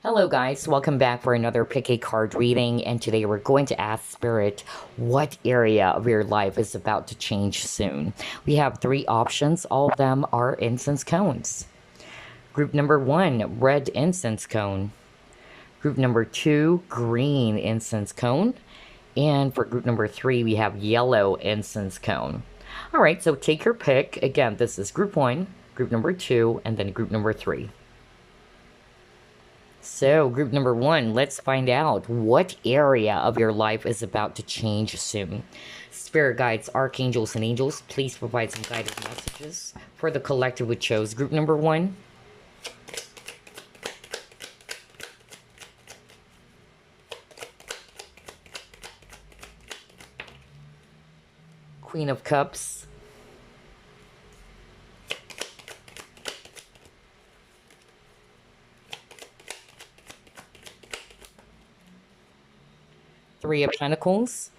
Hello guys, welcome back for another pick a card reading, and today we're going to ask Spirit what area of your life is about to change soon. We have three options, all of them are incense cones. Group number 1, red incense cone. Group number 2, green incense cone. And for group number 3, we have yellow incense cone. Alright, so take your pick. Again, this is group 1, group number 2, and then group number 3. So, group number 1, let's find out what area of your life is about to change soon. Spirit guides, archangels, and angels, please provide some guided messages for the collective we chose. Group number 1. Queen of Cups. Three of Pentacles.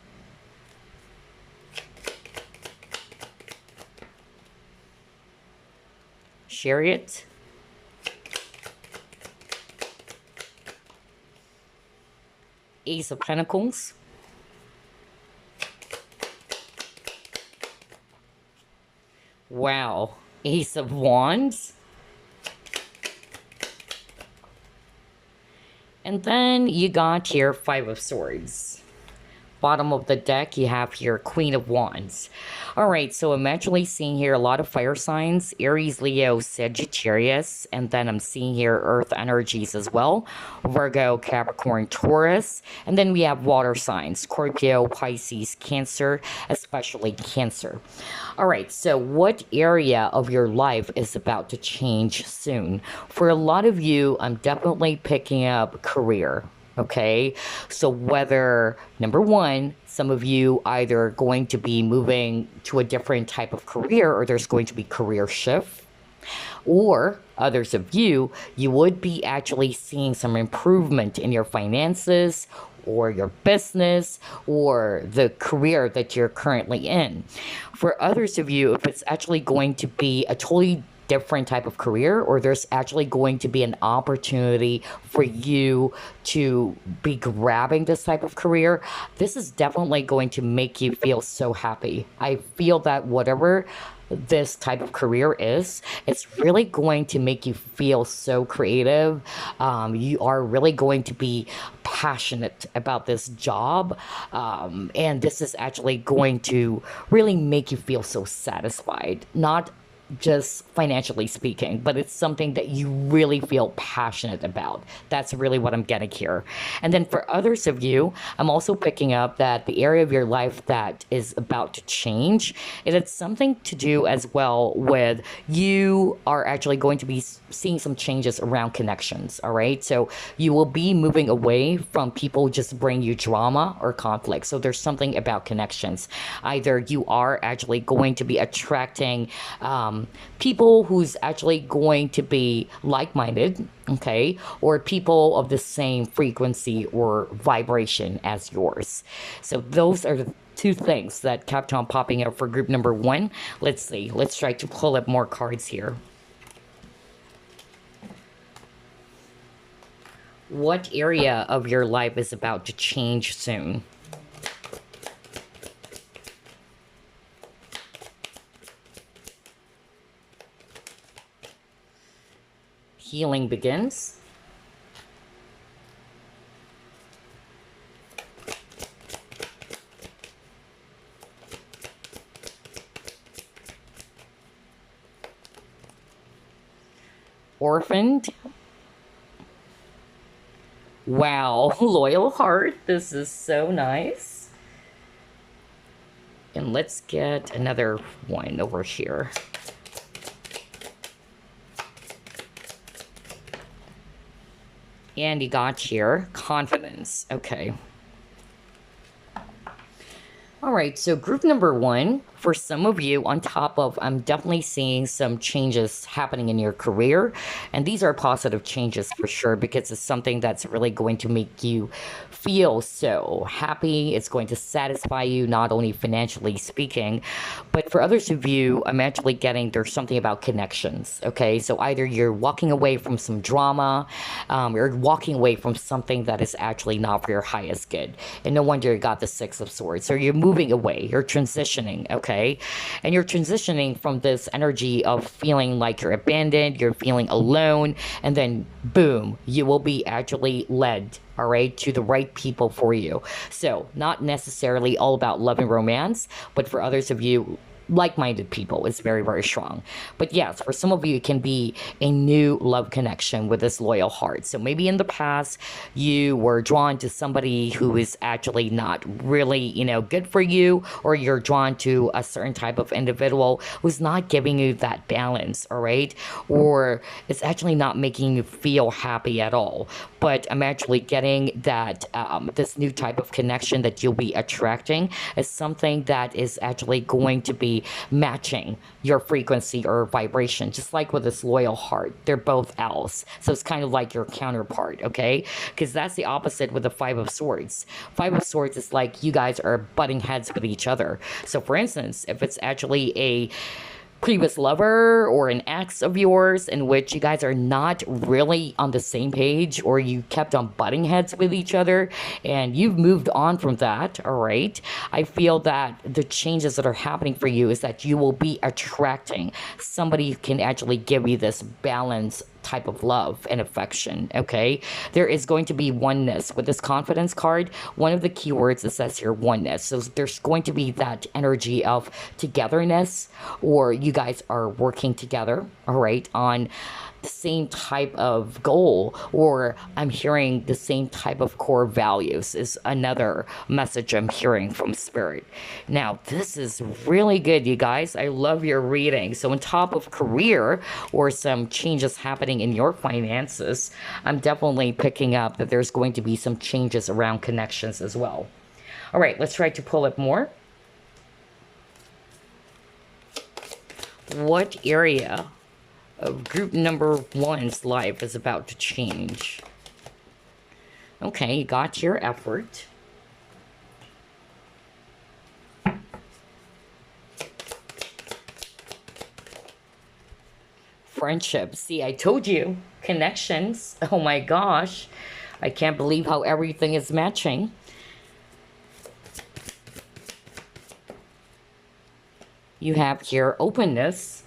Chariot. Ace of Pentacles. Wow. Ace of Wands. And then you got here Five of Swords. Bottom of the deck, you have here Queen of Wands. Alright, so I'm actually seeing here a lot of fire signs. Aries, Leo, Sagittarius. And then I'm seeing here earth energies as well. Virgo, Capricorn, Taurus. And then we have water signs. Scorpio, Pisces, Cancer. Especially Cancer. Alright, so what area of your life is about to change soon? For a lot of you, I'm definitely picking up career. Okay, so whether, number 1, some of you either going to be moving to a different type of career, or there's going to be career shift, or others of you, you would be actually seeing some improvement in your finances, or your business, or the career that you're currently in. For others of you, if it's actually going to be a totally different type of career, or there's actually going to be an opportunity for you to be grabbing this type of career, this is definitely going to make you feel so happy. I feel that whatever this type of career is, it's really going to make you feel so creative. You are really going to be passionate about this job, and this is actually going to really make you feel so satisfied, not just financially speaking, but it's something that you really feel passionate about. That's really what I'm getting here. And then for others of you, I'm also picking up that the area of your life that is about to change, it's something to do as well with you are actually going to be seeing some changes around connections, all right? So you will be moving away from people just bring you drama or conflict. So there's something about connections. Either you are actually going to be attracting people who's actually going to be like-minded, okay, or people of the same frequency or vibration as yours. So those are the two things that kept on popping up for group number 1. Let's see. Let's try to pull up more cards here. What area of your life is about to change soon? Healing begins. Orphaned. Wow, loyal heart. This is so nice. And let's get another one over here. And you got here, confidence. Okay. All right, so group number 1, for some of you, on top of, I'm definitely seeing some changes happening in your career. And these are positive changes for sure, because it's something that's really going to make you feel so happy. It's going to satisfy you, not only financially speaking, but for others of you, I'm actually getting there's something about connections. Okay. So either you're walking away from some drama, you're walking away from something that is actually not for your highest good. And no wonder you got the Six of Swords. So you're moving away, you're transitioning, okay? And you're transitioning from this energy of feeling like you're abandoned, you're feeling alone, and then boom, you will be actually led, all right, to the right people for you. So not necessarily all about love and romance, but for others of you, like-minded people is very, very strong. But yes, for some of you, it can be a new love connection with this loyal heart. So maybe in the past, you were drawn to somebody who is actually not really, good for you, or you're drawn to a certain type of individual who's not giving you that balance, all right? Or it's actually not making you feel happy at all. But I'm actually getting that this new type of connection that you'll be attracting is something that is actually going to be matching your frequency or vibration, just like with this loyal heart. They're both L's. So it's kind of like your counterpart, okay? Because that's the opposite with the Five of Swords. Five of Swords is like you guys are butting heads with each other. So for instance, if it's actually a previous lover or an ex of yours in which you guys are not really on the same page, or you kept on butting heads with each other and you've moved on from that, all right, I feel that the changes that are happening for you is that you will be attracting somebody who can actually give you this balance type of love and affection, okay? There is going to be oneness. With this confidence card, one of the keywords it says here, oneness. So there's going to be that energy of togetherness, or you guys are working together, all right, on the same type of goal, or I'm hearing the same type of core values is another message I'm hearing from Spirit. Now, this is really good, you guys. I love your reading. So on top of career or some changes happening in your finances, I'm definitely picking up that there's going to be some changes around connections as well. All right, let's try to pull it more. What area of group number one's life is about to change? Okay, you got your effort. Friendship. See, I told you. Connections. Oh my gosh. I can't believe how everything is matching. You have here openness.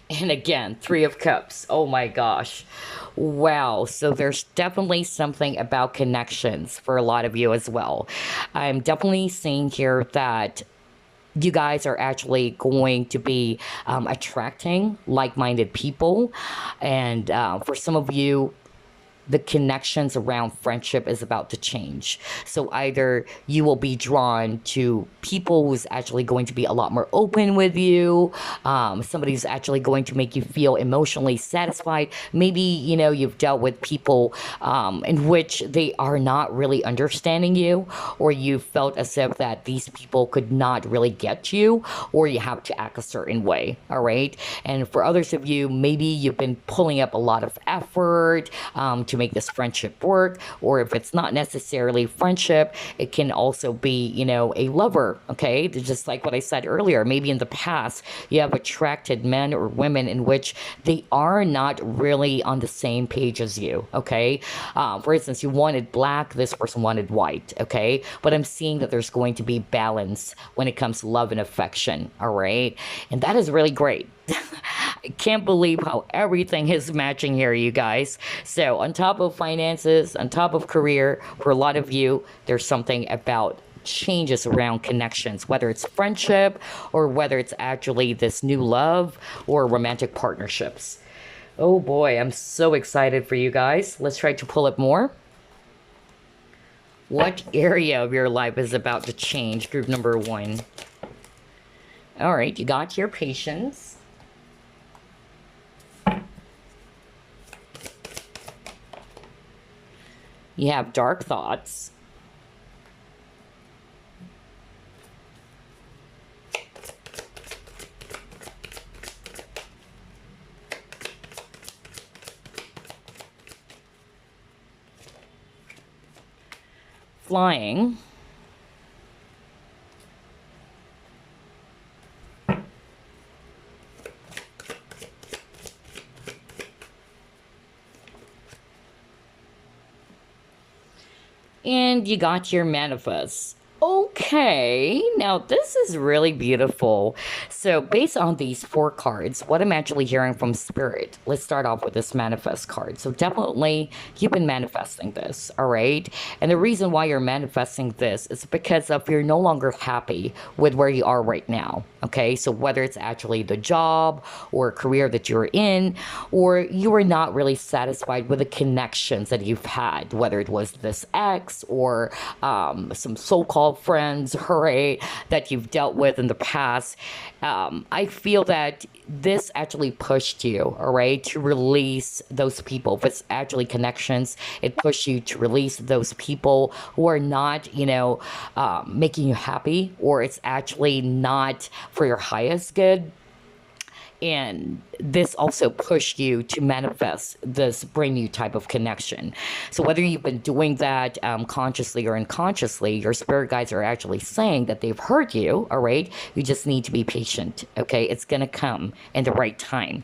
And again, Three of Cups. Oh my gosh. Wow. So there's definitely something about connections for a lot of you as well. I'm definitely seeing here that you guys are actually going to be attracting like-minded people. And for some of you, the connections around friendship is about to change. So either you will be drawn to people who's actually going to be a lot more open with you, somebody who's actually going to make you feel emotionally satisfied. Maybe, you've dealt with people in which they are not really understanding you, or you felt as if that these people could not really get you, or you have to act a certain way, all right? And for others of you, maybe you've been pulling up a lot of effort to make this friendship work, or if it's not necessarily friendship, it can also be, a lover, okay? Just like what I said earlier, maybe in the past, you have attracted men or women in which they are not really on the same page as you, okay? For instance, you wanted black, this person wanted white, okay? But I'm seeing that there's going to be balance when it comes to love and affection, all right? And that is really great. I can't believe how everything is matching here, you guys. So on top of finances, on top of career, for a lot of you, there's something about changes around connections, whether it's friendship or whether it's actually this new love or romantic partnerships. Oh boy, I'm so excited for you guys. Let's try to pull it more. What area of your life is about to change? Group number one. All right, you got your patience. You have dark thoughts. Flying. And you got your manifest. Okay, now this is really beautiful. So, based on these four cards, what I'm actually hearing from Spirit, let's start off with this manifest card. So, definitely, you've been manifesting this, all right? And the reason why you're manifesting this is because of you're no longer happy with where you are right now, okay? So, whether it's actually the job or career that you're in, or you were not really satisfied with the connections that you've had, whether it was this ex or some so-called friends, right, that you've dealt with in the past. I feel that this actually pushed you, all right, to release those people. If it's actually connections, it pushed you to release those people who are not, making you happy, or it's actually not for your highest good. And this also pushed you to manifest this brand new type of connection. So whether you've been doing that consciously or unconsciously, your spirit guides are actually saying that they've heard you, all right? You just need to be patient, okay? It's going to come in the right time.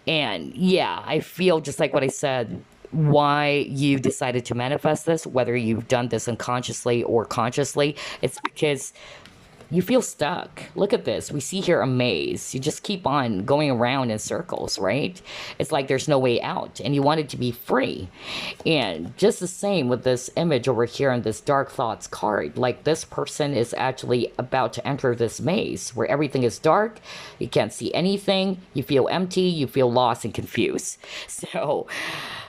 And yeah, I feel just like what I said, why you decided to manifest this, whether you've done this unconsciously or consciously, it's because you feel stuck. Look at this. We see here a maze. You just keep on going around in circles, right? It's like there's no way out, and you want it to be free. And just the same with this image over here on this Dark Thoughts card. Like this person is actually about to enter this maze where everything is dark. You can't see anything. You feel empty. You feel lost and confused. So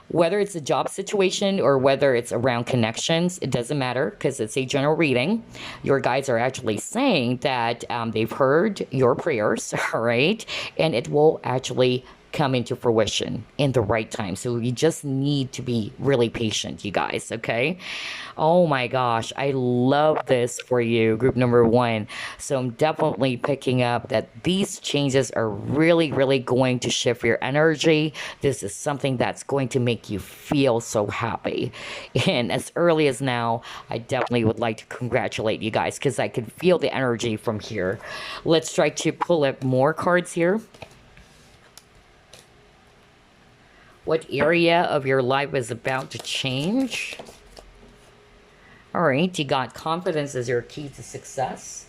whether it's a job situation or whether it's around connections, it doesn't matter because it's a general reading. Your guides are actually saying that they've heard your prayers, all right? And it will actually come into fruition in the right time. So you just need to be really patient, you guys, okay? Oh my gosh, I love this for you, group number one. So I'm definitely picking up that these changes are really, really going to shift your energy. This is something that's going to make you feel so happy. And as early as now, I definitely would like to congratulate you guys because I can feel the energy from here. Let's try to pull up more cards here. What area of your life is about to change? All right, you got confidence as your key to success.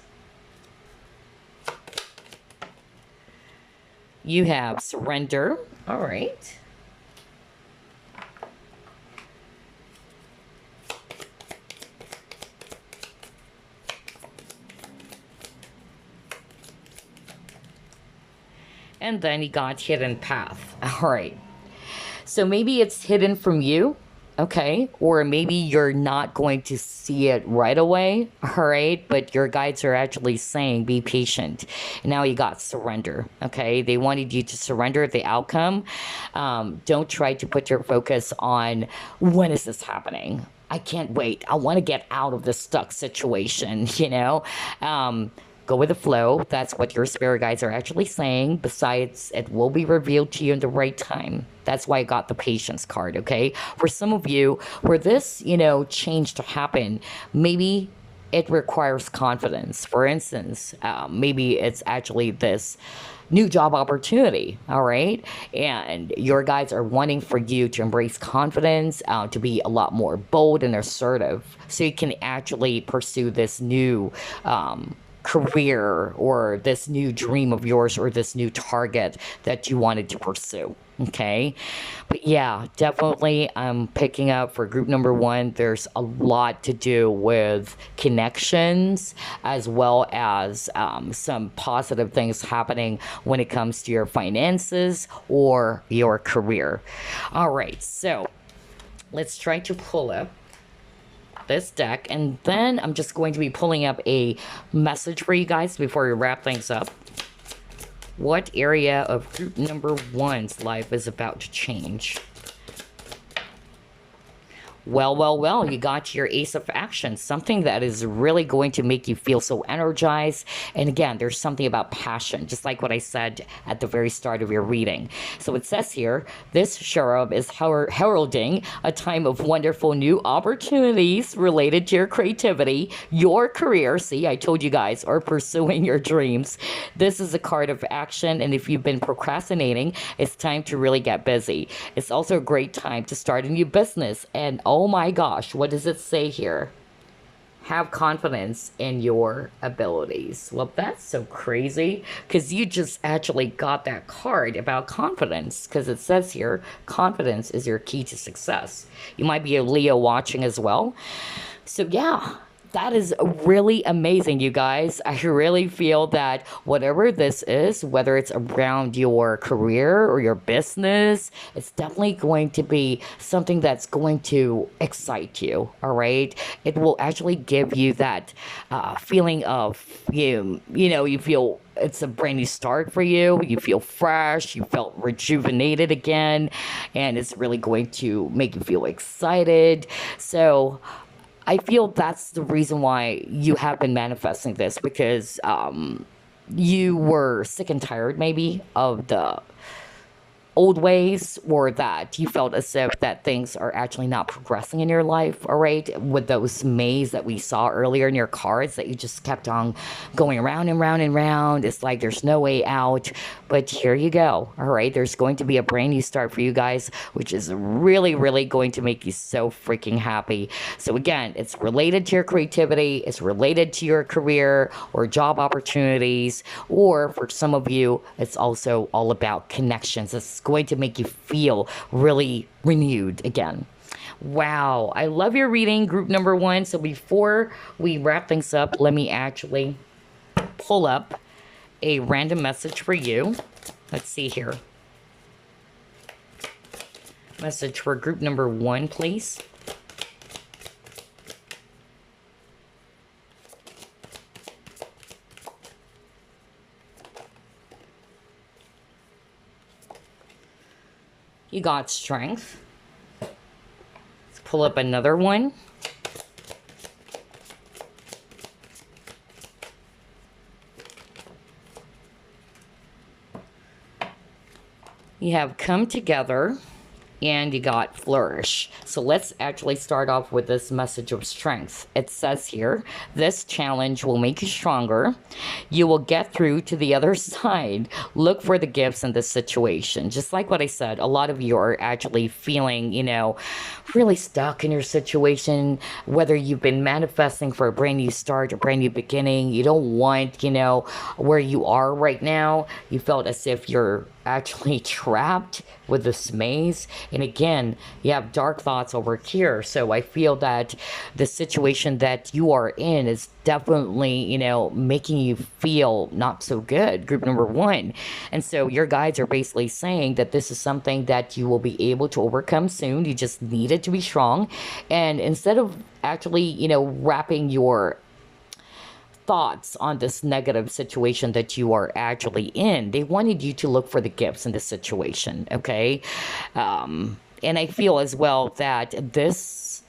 You have surrender. All right. And then you got hidden path. All right. So maybe it's hidden from you, okay? Or maybe you're not going to see it right away, all right? But your guides are actually saying, be patient. Now you got surrender, okay? They wanted you to surrender the outcome. Don't try to put your focus on when is this happening? I can't wait. I want to get out of this stuck situation, Go with the flow. That's what your spirit guides are actually saying. Besides, it will be revealed to you in the right time. That's why I got the patience card, okay? For some of you, where this, change to happen, maybe it requires confidence. For instance, maybe it's actually this new job opportunity, all right? And your guides are wanting for you to embrace confidence, to be a lot more bold and assertive, so you can actually pursue this new career or this new dream of yours or this new target that you wanted to pursue. Okay. But yeah, definitely I'm picking up for group number one. There's a lot to do with connections as well as some positive things happening when it comes to your finances or your career. All right. So let's try to pull up this deck, and then I'm just going to be pulling up a message for you guys before we wrap things up. What area of group number one's life is about to change? Well, you got your Ace of Action, something that is really going to make you feel so energized. And again, there's something about passion, just like what I said at the very start of your reading. So it says here, this cherub is heralding a time of wonderful new opportunities related to your creativity, your career. See, I told you guys, or pursuing your dreams. This is a card of action, and if you've been procrastinating, it's time to really get busy. It's also a great time to start a new business. And oh my gosh, what does it say here? Have confidence in your abilities. Well, that's so crazy because you just actually got that card about confidence, because it says here, confidence is your key to success. You might be a Leo watching as well. So yeah, that is really amazing, you guys. I really feel that whatever this is, whether it's around your career or your business, it's definitely going to be something that's going to excite you, all right? It will actually give you that feeling of, you feel it's a brand new start for you. You feel fresh. You felt rejuvenated again. And it's really going to make you feel excited. So I feel that's the reason why you have been manifesting this, because you were sick and tired maybe of the old ways, or that you felt as if that things are actually not progressing in your life, all right? With those maze that we saw earlier in your cards, that you just kept on going around and round and round. It's like there's no way out. But here you go, all right? There's going to be a brand new start for you guys, which is really, really going to make you so freaking happy. So again, it's related to your creativity. It's related to your career or job opportunities. Or for some of you, it's also all about connections. It's going to make you feel really renewed again. Wow, I love your reading, group number 1. So before we wrap things up, let me actually pull up a random message for you. Let's see here. Message for group number 1, please. You got strength. Let's pull up another one. You have come together, and you got flourish. So let's actually start off with this message of strength. It says here, this challenge will make you stronger. You will get through to the other side. Look for the gifts in this situation. Just like what I said, a lot of you are actually feeling, really stuck in your situation, whether you've been manifesting for a brand new start, a brand new beginning. You don't want, where you are right now. You felt as if you're actually trapped with this maze. And again, you have dark thoughts over here. So I feel that the situation that you are in is definitely, making you feel not so good, group number 1. And so your guides are basically saying that this is something that you will be able to overcome soon. You just need it to be strong. And instead of actually, wrapping your thoughts on this negative situation that you are actually in, they wanted you to look for the gifts in the situation, okay? And I feel as well that this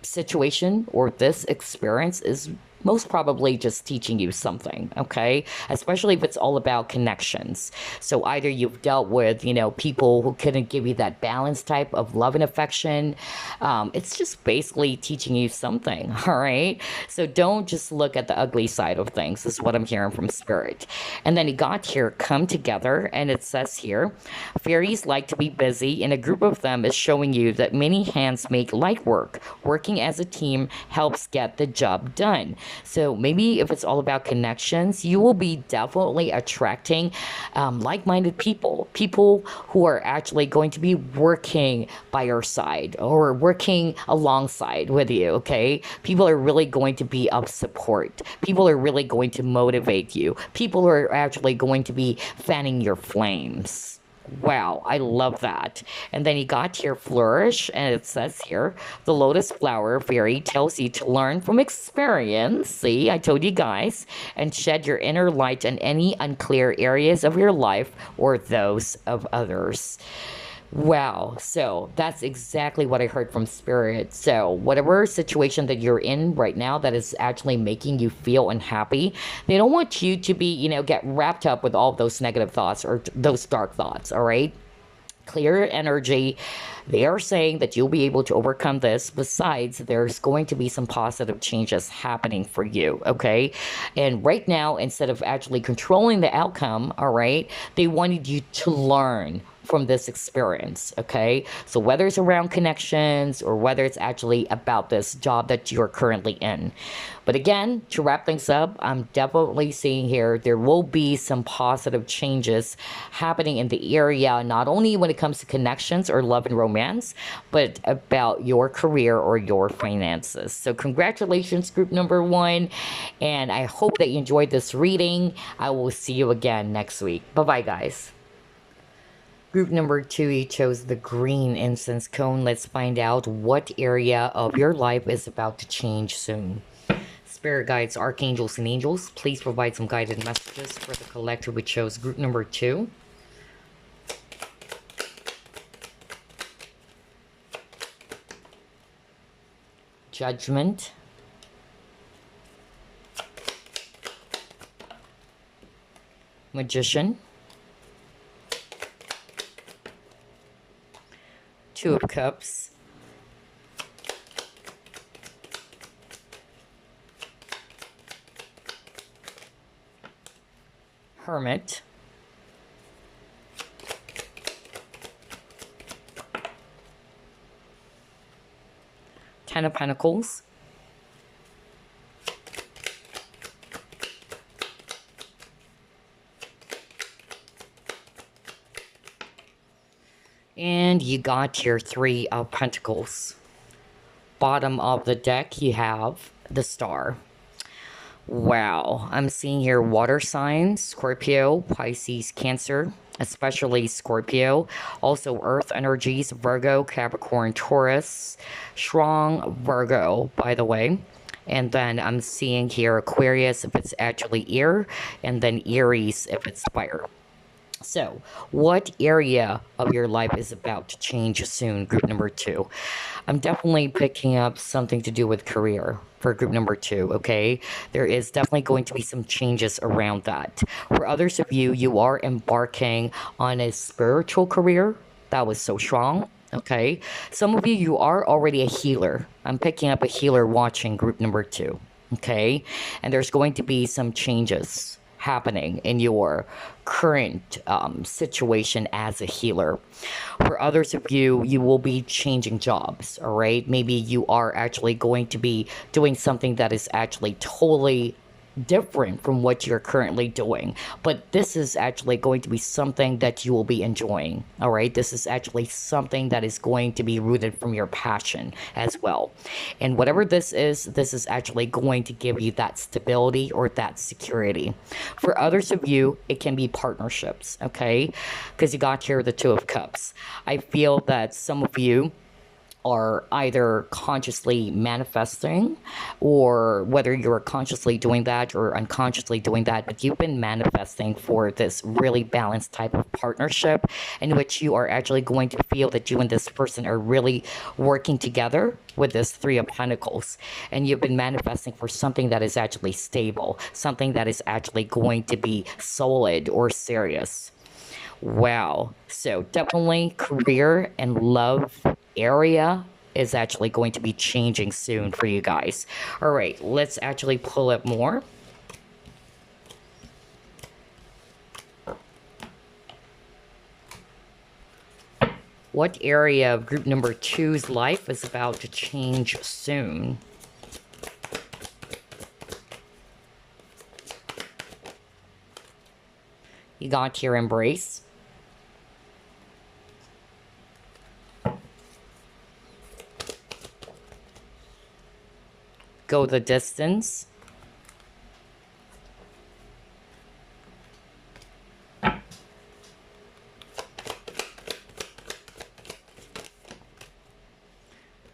situation or this experience is most probably just teaching you something, okay? Especially if it's all about connections. So either you've dealt with, people who couldn't give you that balanced type of love and affection. It's just basically teaching you something, all right? So don't just look at the ugly side of things. This is what I'm hearing from Spirit. And then you got here, come together, and it says here, fairies like to be busy, and a group of them is showing you that many hands make light work. Working as a team helps get the job done. So maybe if it's all about connections, you will be definitely attracting like-minded people who are actually going to be working by your side or working alongside with you, okay? People are really going to be of support. People are really going to motivate you. People are actually going to be fanning your flames. Wow, I love that. And then you got here, flourish, and it says here, the lotus flower fairy tells you to learn from experience. See, I told you guys, and shed your inner light on any unclear areas of your life or those of others. Wow. So that's exactly what I heard from Spirit. So, whatever situation that you're in right now that is actually making you feel unhappy, they don't want you to be, get wrapped up with all those negative thoughts or those dark thoughts. All right. Clear energy. They are saying that you'll be able to overcome this. Besides, there's going to be some positive changes happening for you, okay? And right now, instead of actually controlling the outcome, all right, they wanted you to learn from this experience, okay? So whether it's around connections or whether it's actually about this job that you're currently in. But again, to wrap things up, I'm definitely seeing here there will be some positive changes happening in the area, not only when it comes to connections or love and romance, but about your career or your finances. So, congratulations, group number one. And I hope that you enjoyed this reading. I will see you again next week. Bye bye, guys. Group number two, you chose the green incense cone. Let's find out what area of your life is about to change soon. Spirit guides, archangels, and angels, please provide some guided messages for the collective which chose group number two. Judgment. Magician. Two of Cups. Hermit. Ten of Pentacles. And you got your Three of Pentacles. Bottom of the deck, you have the Star. Wow, I'm seeing here water signs, Scorpio, Pisces, Cancer, especially Scorpio. Also Earth energies, Virgo, Capricorn, Taurus. Strong Virgo, by the way. And then I'm seeing here Aquarius if it's actually air, and then Aries if it's fire. So, what area of your life is about to change soon, group number two? I'm definitely picking up something to do with career for group number two, okay? There is definitely going to be some changes around that. For others of you, you are embarking on a spiritual career. That was so strong, okay? Some of you, you are already a healer. I'm picking up a healer watching group number two, okay? And there's going to be some changes happening in your current situation as a healer. For others of you, you will be changing jobs, all right? Maybe you are actually going to be doing something that is actually totally different from what you're currently doing. But this is actually going to be something that you will be enjoying, all right? This is actually something that is going to be rooted from your passion as well. And whatever this is actually going to give you that stability or that security. For others of you, it can be partnerships, okay? Because you got here the Two of Cups. I feel that some of you are either consciously manifesting, or whether you're consciously doing that or unconsciously doing that, but you've been manifesting for this really balanced type of partnership in which you are actually going to feel that you and this person are really working together with this Three of Pentacles. And you've been manifesting for something that is actually stable, something that is actually going to be solid or serious. Wow. So definitely career and love area is actually going to be changing soon for you guys. All right, let's actually pull up more. What area of group number two's life is about to change soon? You got your Embrace. Go the Distance.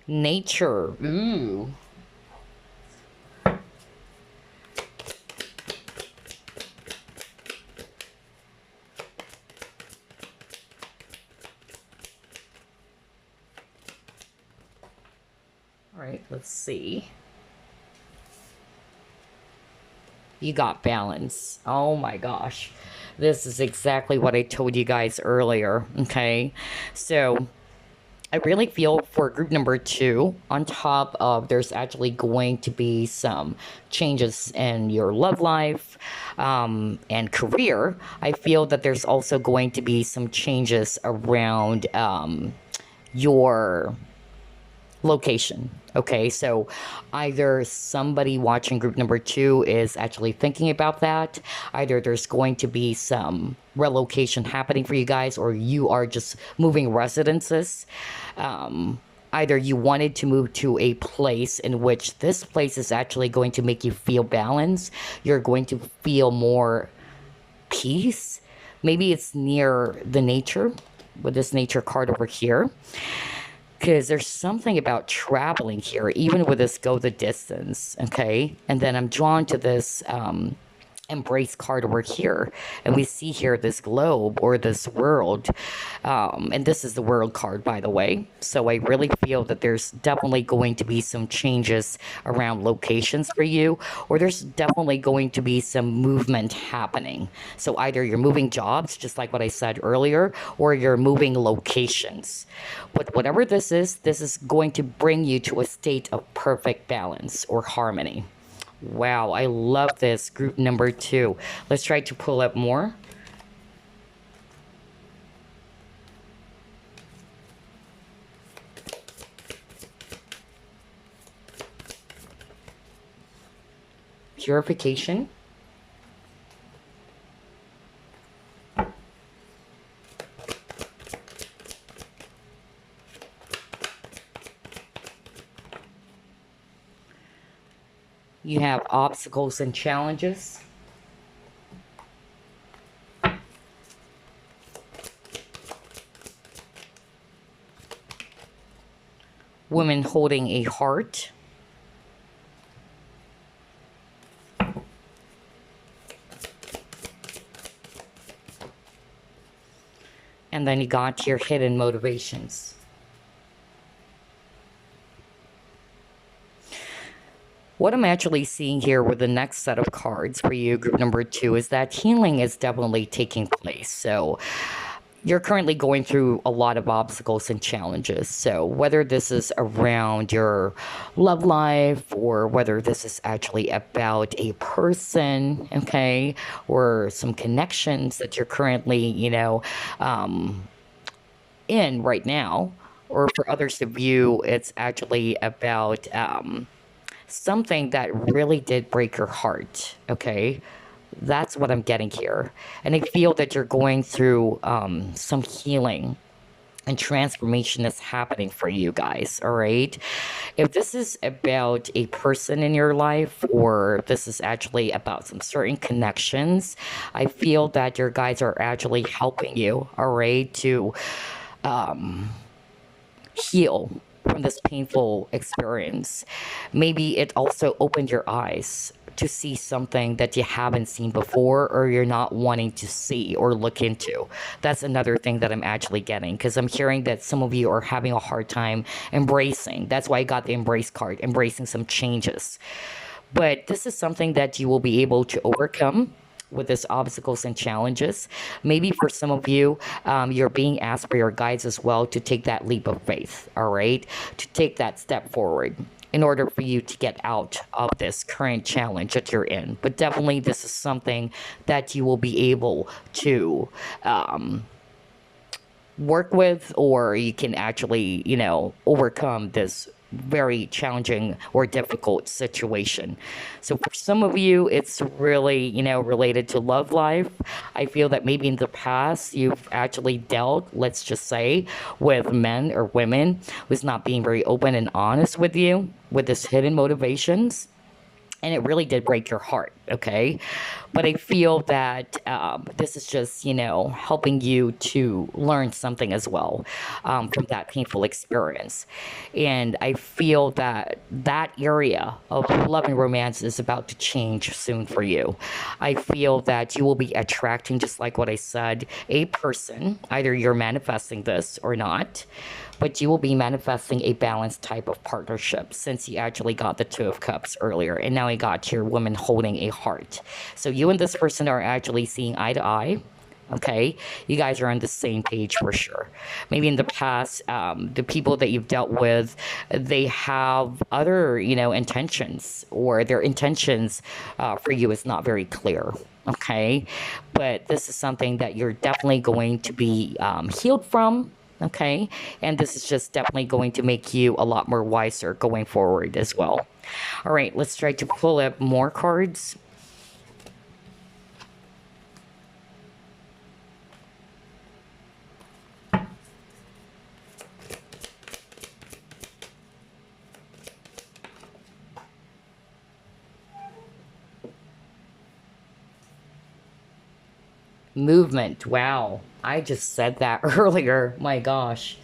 Nature. Ooh. right, let's see. You got balance. Oh my gosh. This is exactly what I told you guys earlier. Okay. So I really feel for group number two, on top of there's actually going to be some changes in your love life and career, I feel that there's also going to be some changes around your location. Okay, so either somebody watching group number two is actually thinking about that, either there's going to be some relocation happening for you guys, or you are just moving residences. Either you wanted to move to a place in which this place is actually going to make you feel balance, you're going to feel more peace. Maybe it's near the nature with this nature card over here, because there's something about traveling here, even with this go the distance, okay? And then I'm drawn to this embrace card over here, and we see here this globe or this world, and this is the world card, by the way. So I really feel that there's definitely going to be some changes around locations for you, or there's definitely going to be some movement happening. So either you're moving jobs, just like what I said earlier, or you're moving locations. But whatever this is going to bring you to a state of perfect balance or harmony. Wow, I love this group number two. Let's try to pull up more. Purification. You have obstacles and challenges. Women holding a heart. And then you got your hidden motivations. What I'm actually seeing here with the next set of cards for you, group number two, is that healing is definitely taking place. So you're currently going through a lot of obstacles and challenges. So whether this is around your love life, or whether this is actually about a person, okay, or some connections that you're currently, in right now, or for others of you, it's actually about something that really did break your heart, okay? That's what I'm getting here. And I feel that you're going through some healing and transformation is happening for you guys, all right? If this is about a person in your life, or this is actually about some certain connections, I feel that your guys are actually helping you, all right, to heal from this painful experience. Maybe it also opened your eyes to see something that you haven't seen before, or you're not wanting to see or look into. That's another thing that I'm actually getting, because I'm hearing that some of you are having a hard time embracing. That's why I got the embrace card, embracing some changes. But this is something that you will be able to overcome with these obstacles and challenges. Maybe for some of you, you're being asked by your guides as well to take that leap of faith, all right? To take that step forward in order for you to get out of this current challenge that you're in. But definitely this is something that you will be able to work with, or you can actually, overcome this very challenging or difficult situation. So for some of you, it's really, related to love life. I feel that maybe in the past you've actually dealt, let's just say, with men or women who's not being very open and honest with you with this hidden motivations, and it really did break your heart. Okay, but I feel that this is just, helping you to learn something as well from that painful experience. And I feel that that area of love and romance is about to change soon for you. I feel that you will be attracting, just like what I said, a person. Either you're manifesting this or not, but you will be manifesting a balanced type of partnership, since you actually got the Two of Cups earlier, and now you got your woman holding a heart. So you and this person are actually seeing eye to eye. Okay, you guys are on the same page for sure. Maybe in the past, the people that you've dealt with, they have other, intentions, or their intentions for you is not very clear. Okay, but this is something that you're definitely going to be healed from. Okay, and this is just definitely going to make you a lot more wiser going forward as well. All right, let's try to pull up more cards. Movement. Wow. I just said that earlier. My gosh.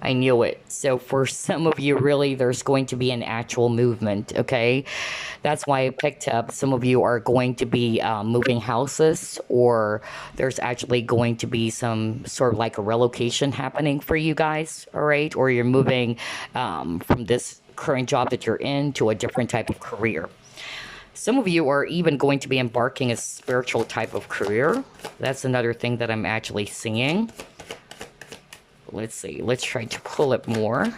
I knew it. So for some of you, really, there's going to be an actual movement, okay? That's why I picked up. Some of you are going to be moving houses, or there's actually going to be some sort of like a relocation happening for you guys, all right? Or you're moving from this current job that you're in to a different type of career. Some of you are even going to be embarking a spiritual type of career. That's another thing that I'm actually seeing. Let's see. Let's try to pull it more.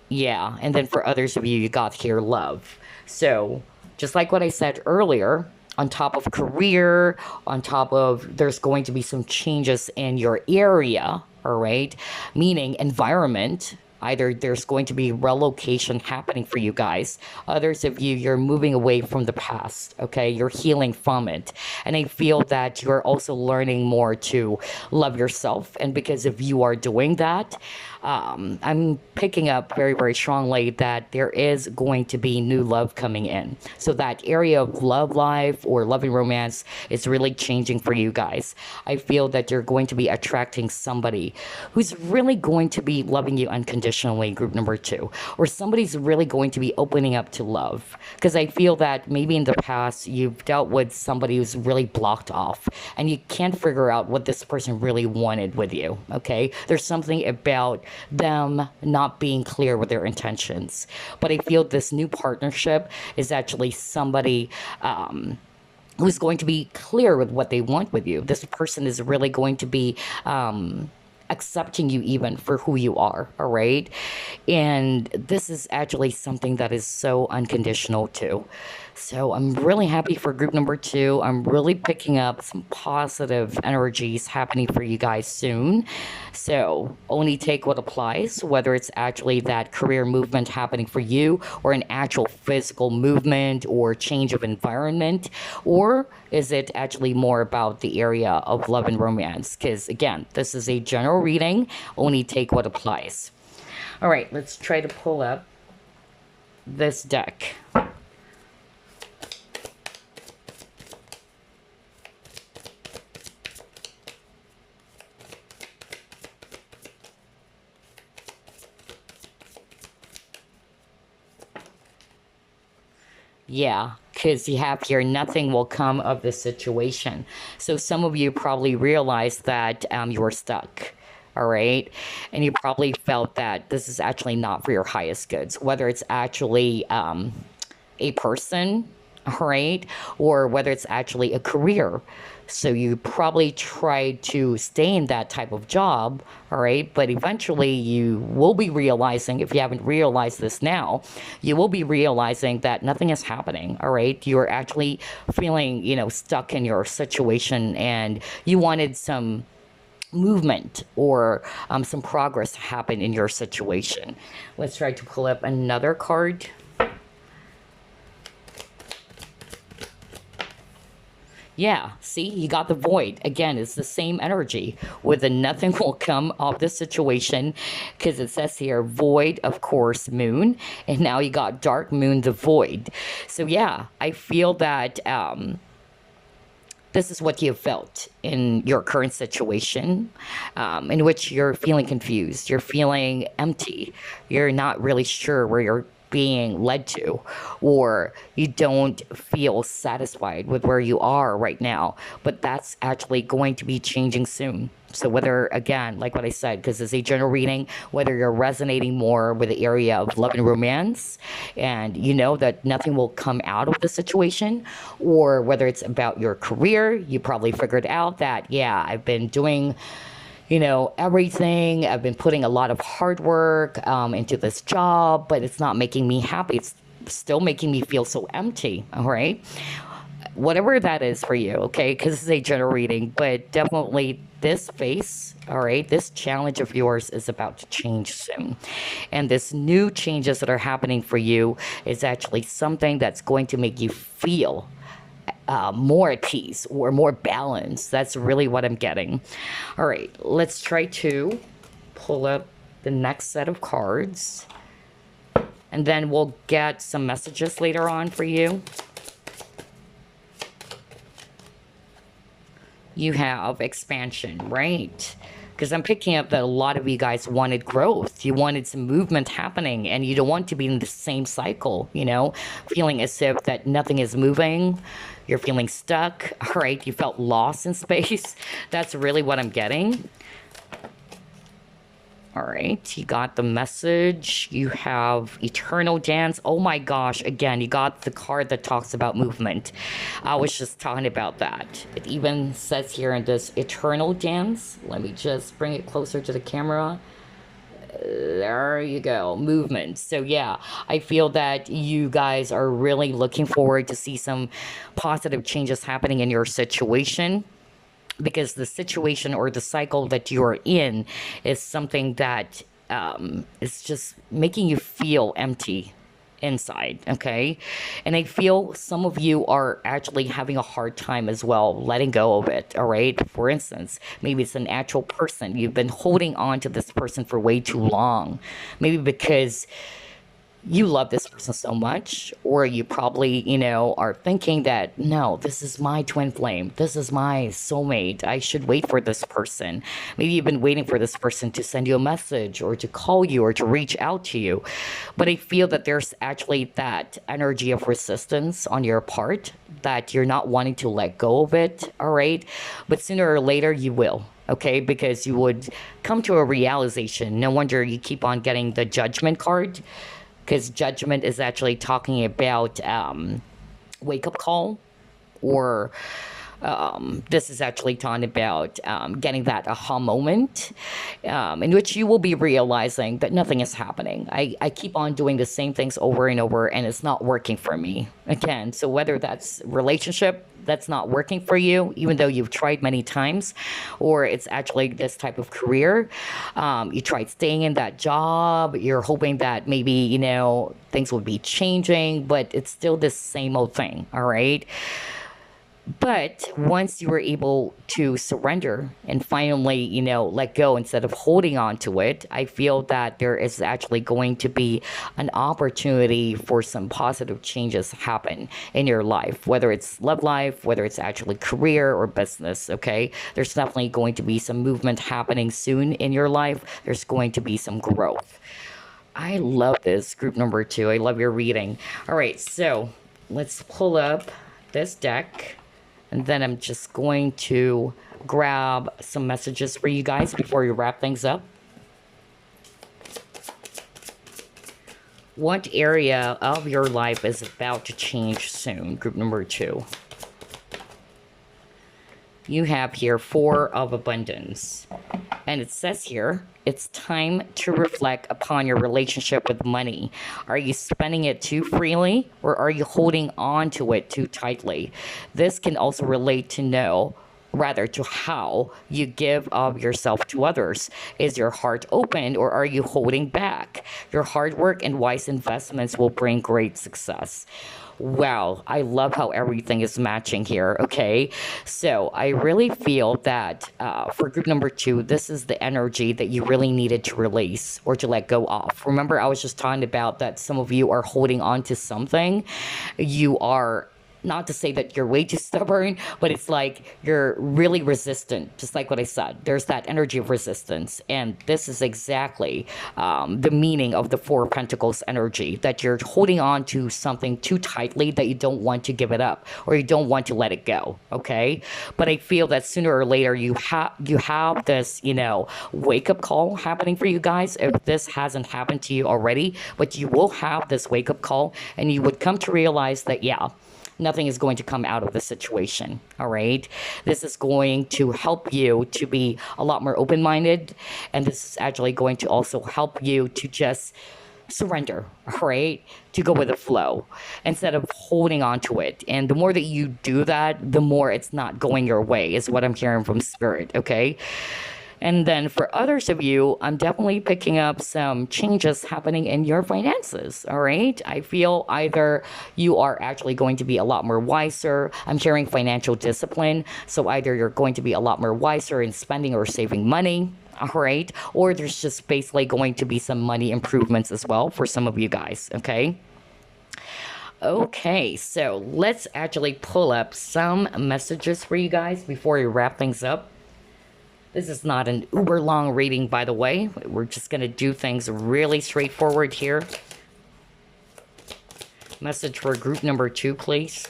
Yeah, and then for others of you, you got here love. So, just like what I said earlier, on top of career, on top of there's going to be some changes in your area, all right? Meaning environment. Either there's going to be relocation happening for you guys. Others of you, you're moving away from the past, okay? You're healing from it. And I feel that you're also learning more to love yourself. And because if you are doing that, I'm picking up very, very strongly that there is going to be new love coming in. So that area of love life or loving romance is really changing for you guys. I feel that you're going to be attracting somebody who's really going to be loving you unconditionally, group number 2, or somebody's really going to be opening up to love. Because I feel that maybe in the past you've dealt with somebody who's really blocked off and you can't figure out what this person really wanted with you, okay? There's something about them not being clear with their intentions. But I feel this new partnership is actually somebody who's going to be clear with what they want with you. This person is really going to be accepting you even for who you are, all right? And this is actually something that is so unconditional too. So I'm really happy for group number 2. I'm really picking up some positive energies happening for you guys soon. So only take what applies, whether it's actually that career movement happening for you, or an actual physical movement or change of environment, or is it actually more about the area of love and romance? Because again, this is a general reading, only take what applies. All right, let's try to pull up this deck. Yeah, because you have here, nothing will come of this situation. So some of you probably realized that you were stuck. All right. And you probably felt that this is actually not for your highest goods, whether it's actually a person, all right, or whether it's actually a career. So you probably tried to stay in that type of job, all right, but eventually you will be realizing, if you haven't realized this now, you will be realizing that nothing is happening, all right? You're actually feeling, stuck in your situation, and you wanted some movement or some progress to happen in your situation. Let's try to pull up another card. Yeah, see, you got the void. Again, it's the same energy. With the nothing will come of the situation because it says here void, of course, moon. And now you got dark moon, the void. So, yeah, I feel that this is what you felt in your current situation, in which you're feeling confused, you're feeling empty, you're not really sure where you're being led to, or you don't feel satisfied with where you are right now. But that's actually going to be changing soon. So whether, again, like what I said, because it's a general reading, whether you're resonating more with the area of love and romance, and you know that nothing will come out of the situation, or whether it's about your career, you probably figured out that, yeah, I've been doing everything. I've been putting a lot of hard work into this job, but it's not making me happy. It's still making me feel so empty. All right. Whatever that is for you, okay? Because this is a general reading, but definitely this phase, all right, this challenge of yours is about to change soon. And this new changes that are happening for you is actually something that's going to make you feel more at peace or more balanced. That's really what I'm getting. All right, let's try to pull up the next set of cards, and then we'll get some messages later on for you. You have expansion, right? Because I'm picking up that a lot of you guys wanted growth. You wanted some movement happening, and you don't want to be in the same cycle, feeling as if that nothing is moving. You're feeling stuck, all right? You felt lost in space. That's really what I'm getting. All right, you got the message. You have Eternal Dance. Oh my gosh, again, you got the card that talks about movement. I was just talking about that. It even says here in this Eternal Dance. Let me just bring it closer to the camera. There you go, movement. So yeah, I feel that you guys are really looking forward to see some positive changes happening in your situation, because the situation or the cycle that you're in is something that is just making you feel empty inside, okay? And I feel some of you are actually having a hard time as well letting go of it, all right? For instance, maybe it's an actual person. You've been holding on to this person for way too long, maybe because you love this person so much, or you probably, are thinking that, no, this is my twin flame. This is my soulmate. I should wait for this person. Maybe you've been waiting for this person to send you a message or to call you or to reach out to you. But I feel that there's actually that energy of resistance on your part, that you're not wanting to let go of it, all right? But sooner or later you will. Okay, because you would come to a realization. No wonder you keep on getting the Judgment card, because judgment is actually talking about wake-up call, or this is actually talking about getting that aha moment, in which you will be realizing that nothing is happening. I keep on doing the same things over and over, and it's not working for me. Again, so whether that's relationship that's not working for you, even though you've tried many times, or it's actually this type of career. You tried staying in that job, you're hoping that maybe, things will be changing, but it's still the same old thing, all right? But once you were able to surrender and finally, let go instead of holding on to it, I feel that there is actually going to be an opportunity for some positive changes happen in your life, whether it's love life, whether it's actually career or business, okay? There's definitely going to be some movement happening soon in your life. There's going to be some growth. I love this, group number 2. I love your reading. All right, so let's pull up this deck. And then I'm just going to grab some messages for you guys before we wrap things up. What area of your life is about to change soon? Group number 2. You have here 4 of Abundance. And it says here, it's time to reflect upon your relationship with money. Are you spending it too freely, or are you holding on to it too tightly? This can also relate to know rather to how you give of yourself to others. Is your heart open or are you holding back? Your hard work and wise investments will bring great success. Wow, I love how everything is matching here. Okay, so I really feel that for group number two, this is the energy that you really needed to release or to let go of. Remember, I was just talking about that some of you are holding on to something. You are, not to say that you're way too stubborn, but it's like you're really resistant, just like what I said. There's that energy of resistance. And this is exactly the meaning of the Four of Pentacles energy, that you're holding on to something too tightly that you don't want to give it up or you don't want to let it go. Okay. But I feel that sooner or later you have this, wake up call happening for you guys. If this hasn't happened to you already, but you will have this wake up call and you would come to realize that, yeah, nothing is going to come out of the situation. All right. This is going to help you to be a lot more open-minded. And this is actually going to also help you to just surrender, all right, to go with the flow instead of holding on to it. And the more that you do that, the more it's not going your way, is what I'm hearing from Spirit. Okay. And then for others of you, I'm definitely picking up some changes happening in your finances, all right? I feel either you are actually going to be a lot more wiser. I'm hearing financial discipline. So either you're going to be a lot more wiser in spending or saving money, all right? Or there's just basically going to be some money improvements as well for some of you guys, okay? Okay, so let's actually pull up some messages for you guys before we wrap things up. This is not an uber long reading, by the way. We're just going to do things really straightforward here. Message for group number two, please.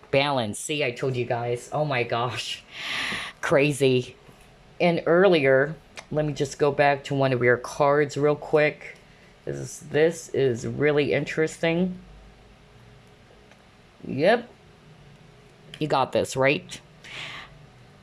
Balance. See, I told you guys. Oh my gosh. Crazy. And earlier, let me just go back to one of your cards real quick. This is really interesting. Yep. You got this, right?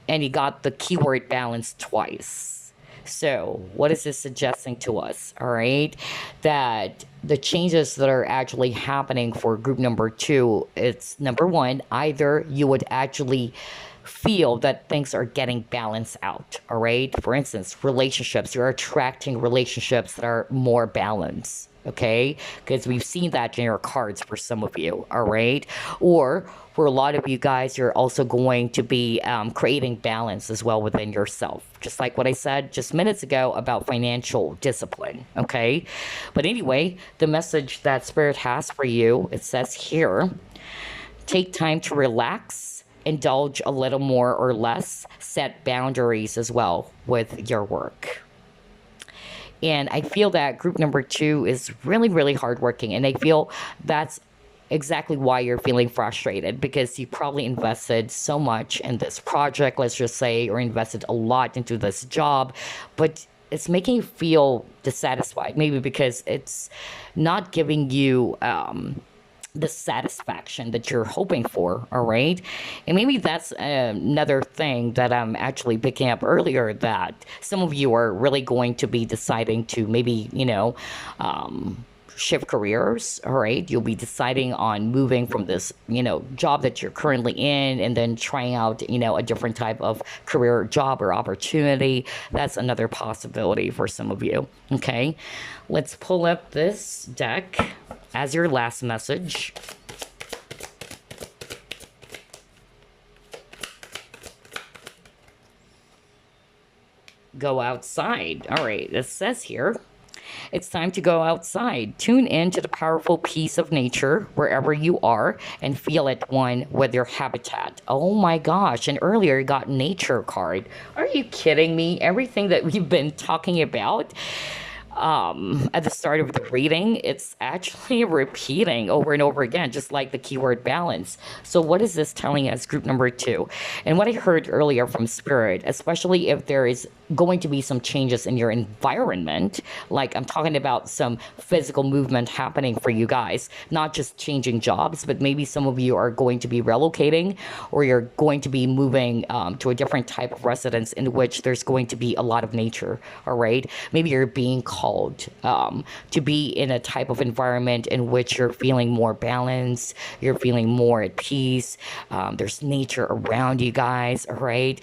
And you got the keyword balance twice. So what is this suggesting to us? All right. That the changes that are actually happening for group number two, it's number one, either you would actually feel that things are getting balanced out. All right. For instance, relationships, you're attracting relationships that are more balanced. Okay, because we've seen that in your cards for some of you, all right? Or for a lot of you guys, you're also going to be creating balance as well within yourself. Just like what I said just minutes ago about financial discipline, okay? But anyway, the message that Spirit has for you, it says here, take time to relax, indulge a little more or less, set boundaries as well with your work. And I feel that group number two is really, really hardworking. And I feel that's exactly why you're feeling frustrated, because you probably invested so much in this project, let's just say, or invested a lot into this job, but it's making you feel dissatisfied, maybe because it's not giving you the satisfaction that you're hoping for, all right? And maybe that's another thing that I'm actually picking up earlier, that some of you are really going to be deciding to maybe, shift careers, all right? You'll be deciding on moving from this, job that you're currently in and then trying out, a different type of career, job, or opportunity. That's another possibility for some of you, okay? Let's pull up this deck as your last message. Go outside. All right, it says here, it's time to go outside. Tune in to the powerful peace of nature wherever you are and feel at one with your habitat. Oh my gosh. And earlier you got nature card. Are you kidding me? Everything that we've been talking about at the start of the reading, it's actually repeating over and over again, just like the keyword balance. So what is this telling us, group number two? And what I heard earlier from Spirit, especially if there is going to be some changes in your environment, like I'm talking about some physical movement happening for you guys, not just changing jobs, but maybe some of you are going to be relocating, or you're going to be moving to a different type of residence in which there's going to be a lot of nature, all right? Maybe you're being called called to be in a type of environment in which you're feeling more balanced, you're feeling more at peace. There's nature around you guys, all right?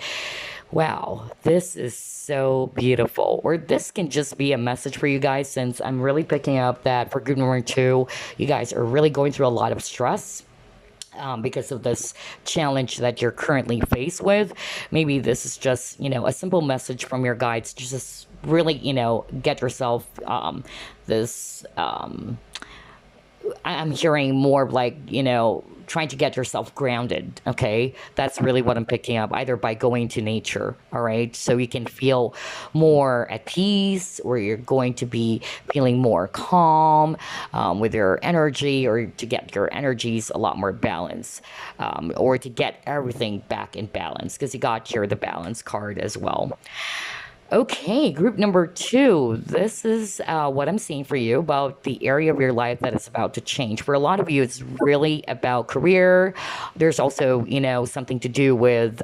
Wow, this is so beautiful. Or this can just be a message for you guys, since I'm really picking up that for group number two, you guys are really going through a lot of stress. Because of this challenge that you're currently faced with. Maybe this is just, a simple message from your guides to just really, get yourself this. I'm hearing more of like, trying to get yourself grounded. Okay. That's really what I'm picking up, either by going to nature. All right. So you can feel more at peace, or you're going to be feeling more calm with your energy, or to get your energies a lot more balanced, or to get everything back in balance, because you got here the balance card as well. Okay, group number two. This is what I'm seeing for you about the area of your life that is about to change. For a lot of you, it's really about career. There's also, something to do with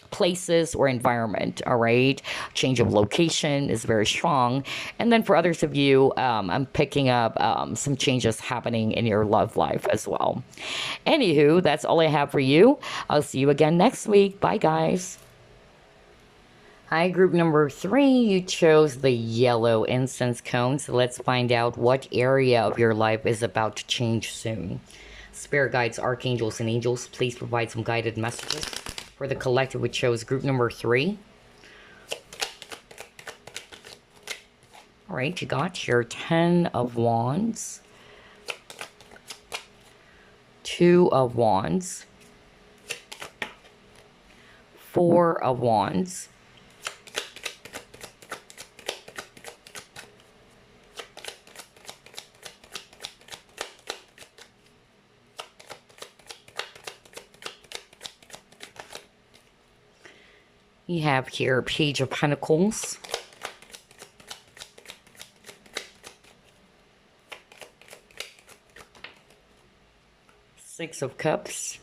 places or environment, all right? Change of location is very strong. And then for others of you, I'm picking up some changes happening in your love life as well. Anywho, that's all I have for you. I'll see you again next week. Bye, guys. Hi, group number three. You chose the yellow incense cone. So let's find out what area of your life is about to change soon. Spirit guides, archangels, and angels, please provide some guided messages for the collective. We chose group number three. All right, you got your 10 of Wands, 2 of Wands, 4 of Wands, you have here Page of Pentacles, Six of Cups,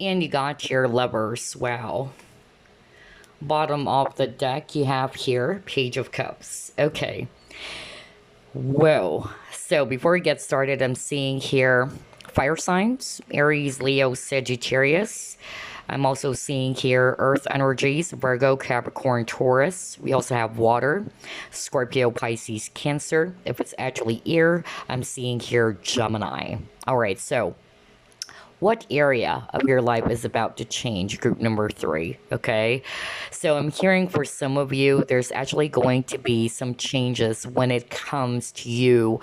and you got your Lovers. Wow. Bottom of the deck, you have here Page of Cups. Okay. Whoa. So before we get started, I'm seeing here fire signs: Aries, Leo, Sagittarius. I'm also seeing here earth energies: Virgo, Capricorn, Taurus. We also have water: Scorpio, Pisces, Cancer. If it's actually air, I'm seeing here Gemini. All right, so what area of your life is about to change? Group number three. Okay. So I'm hearing for some of you, there's actually going to be some changes when it comes to you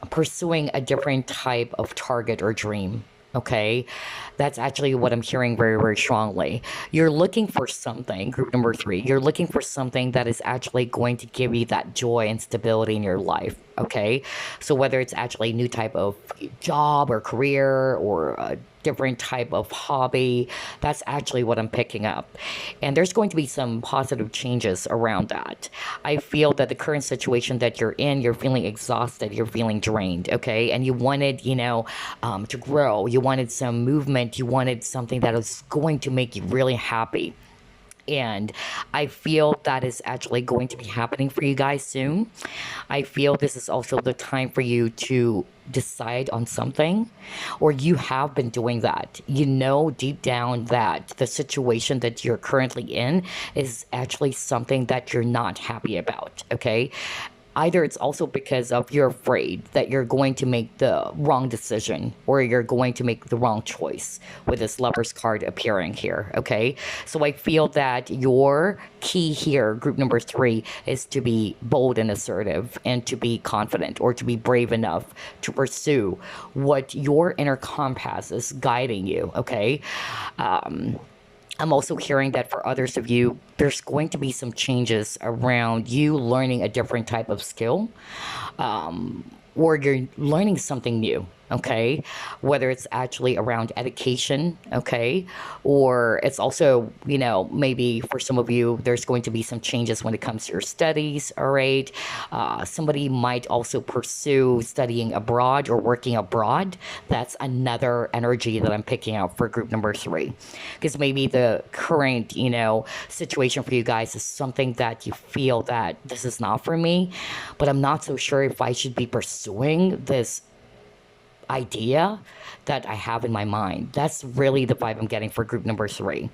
pursuing a different type of target or dream. Okay. That's actually what I'm hearing very, very strongly. You're looking for something, group number three. You're looking for something that is actually going to give you that joy and stability in your life. Okay. So whether it's actually a new type of job or career or a different type of hobby, that's actually what I'm picking up. And there's going to be some positive changes around that. I feel that the current situation that you're in, you're feeling exhausted, you're feeling drained, okay? And you wanted, to grow. You wanted some movement. You wanted something that was going to make you really happy. And I feel that is actually going to be happening for you guys soon. I feel this is also the time for you to decide on something, or you have been doing that. You know deep down that the situation that you're currently in is actually something that you're not happy about, okay? Either it's also because of you're afraid that you're going to make the wrong decision, or you're going to make the wrong choice with this Lovers card appearing here, okay? So I feel that your key here, group number three, is to be bold and assertive, and to be confident, or to be brave enough to pursue what your inner compass is guiding you, okay? I'm also hearing that for others of you, there's going to be some changes around you learning a different type of skill, or you're learning something new. okay? Whether it's actually around education, okay? Or it's also, maybe for some of you, there's going to be some changes when it comes to your studies, all right? Somebody might also pursue studying abroad or working abroad. That's another energy that I'm picking out for group number 3. Because maybe the current, situation for you guys is something that you feel that this is not for me, but I'm not so sure if I should be pursuing this idea that I have in my mind. That's really the vibe I'm getting for group number 3.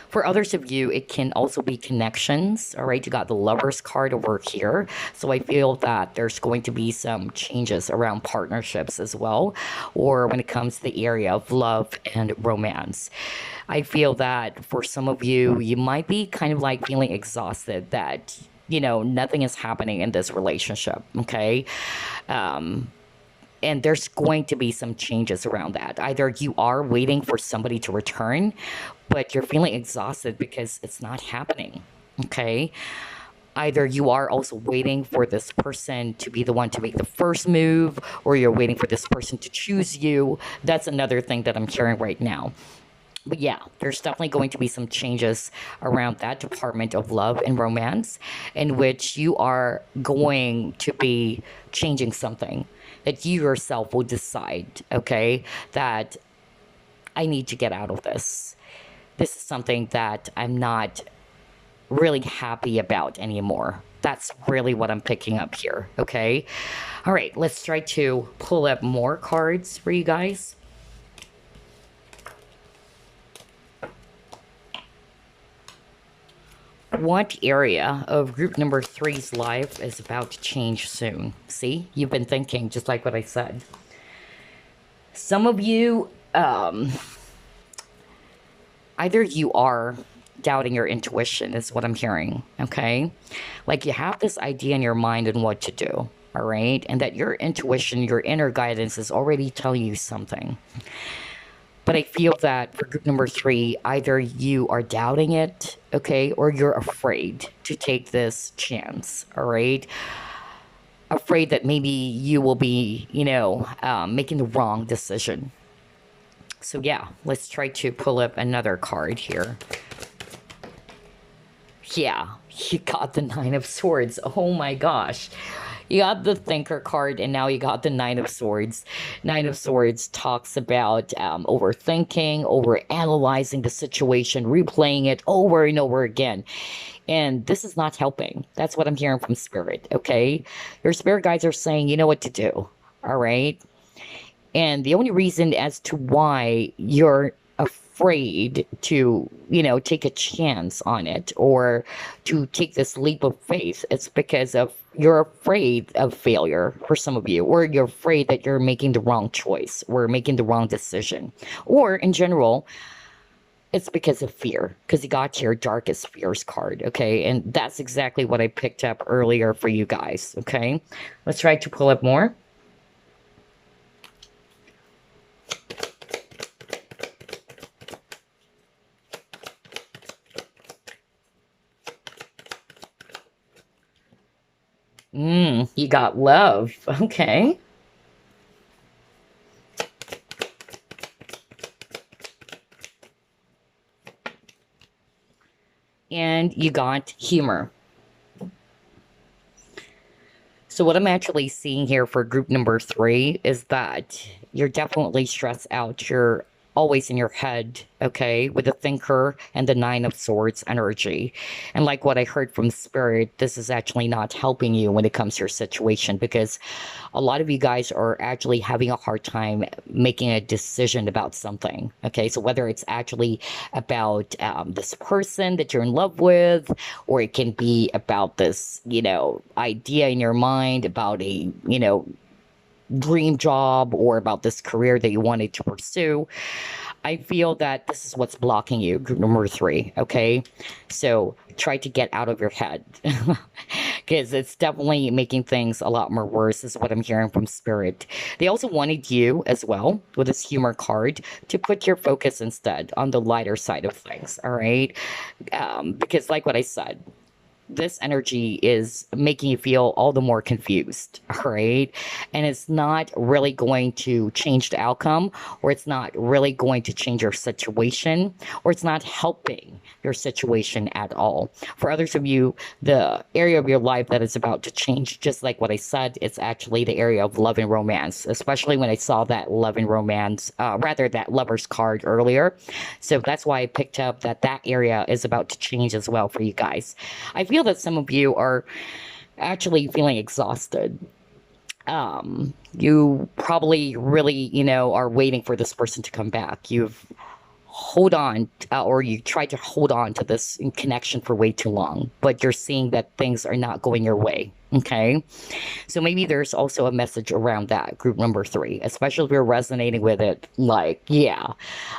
For others of you, it can also be connections. All right, you got the Lovers card over here. So I feel that there's going to be some changes around partnerships as well, or when it comes to the area of love and romance. I feel that for some of you, you might be kind of like feeling exhausted that, nothing is happening in this relationship. Okay. And there's going to be some changes around that. Either you are waiting for somebody to return, but you're feeling exhausted because it's not happening. Okay. Either you are also waiting for this person to be the one to make the first move, or you're waiting for this person to choose you. That's another thing that I'm hearing right now. But yeah, there's definitely going to be some changes around that department of love and romance, in which you are going to be changing something that you yourself will decide, okay, that I need to get out of this. This is something that I'm not really happy about anymore. That's really what I'm picking up here, okay? All right, let's try to pull up more cards for you guys. What area of group number 3's life is about to change soon? See, you've been thinking just like what I said. Some of you, either you are doubting your intuition, is what I'm hearing, okay? Like you have this idea in your mind and what to do, all right? And that your intuition, your inner guidance is already telling you something. But I feel that for group number 3, either you are doubting it, okay, or you're afraid to take this chance, all right? Afraid that maybe you will be, making the wrong decision. So yeah, let's try to pull up another card here. Yeah, you got the 9 of Swords. Oh my gosh. You got the Thinker card, and now you got the 9 of Swords. 9 of Swords talks about overthinking, overanalyzing the situation, replaying it over and over again. And this is not helping. That's what I'm hearing from Spirit, okay? Your Spirit guides are saying, you know what to do, all right? And the only reason as to why you're afraid to, take a chance on it or to take this leap of faith, it's because of you're afraid of failure for some of you, or you're afraid that you're making the wrong choice or making the wrong decision. Or in general, it's because of fear, because you got your Darkest Fears card, okay? And that's exactly what I picked up earlier for you guys, okay? Let's try to pull up more. You got Love. Okay. And you got Humor. So what I'm actually seeing here for group number 3 is that you're definitely stressed out. You're always in your head, okay, with the Thinker and the 9 of Swords energy. And like what I heard from Spirit, this is actually not helping you when it comes to your situation, because a lot of you guys are actually having a hard time making a decision about something, okay? So whether it's actually about this person that you're in love with, or it can be about this, idea in your mind about a, dream job, or about this career that you wanted to pursue. I feel that this is what's blocking you, group number 3, okay? So try to get out of your head, because it's definitely making things a lot more worse, is what I'm hearing from Spirit. They also wanted you as well, with this Humor card, to put your focus instead on the lighter side of things, all right? Because like what I said, this energy is making you feel all the more confused, all right? And it's not really going to change the outcome, or it's not really going to change your situation, or it's not helping your situation at all. For others of you, the area of your life that is about to change, just like what I said, it's actually the area of love and romance, especially when I saw that love and romance, rather that lover's card earlier. So that's why I picked up that that area is about to change as well for you guys. I feel that some of you are actually feeling exhausted. You probably really, are waiting for this person to come back. You've hold on or you try to hold on to this connection for way too long, but you're seeing that things are not going your way. Okay. So maybe there's also a message around that group number 3, especially if you're resonating with it. Like, yeah,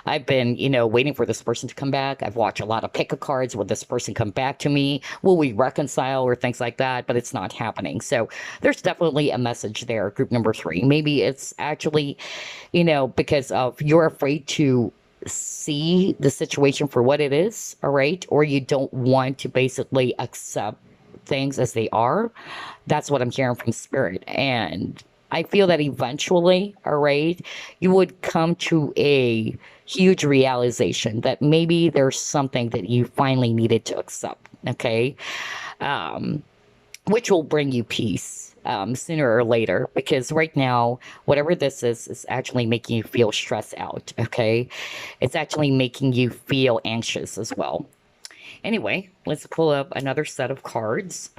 I've been, waiting for this person to come back. I've watched a lot of pick a cards. Will this person come back to me? Will we reconcile or things like that? But it's not happening. So there's definitely a message there, group number 3. Maybe it's actually, because of you're afraid to see the situation for what it is, all right? Or you don't want to basically accept things as they are. That's what I'm hearing from spirit. And I feel that eventually, all right, you would come to a huge realization that maybe there's something that you finally needed to accept, okay? Which will bring you peace sooner or later, because right now, whatever this is actually making you feel stressed out, okay? It's actually making you feel anxious as well. Anyway, let's pull up another set of cards.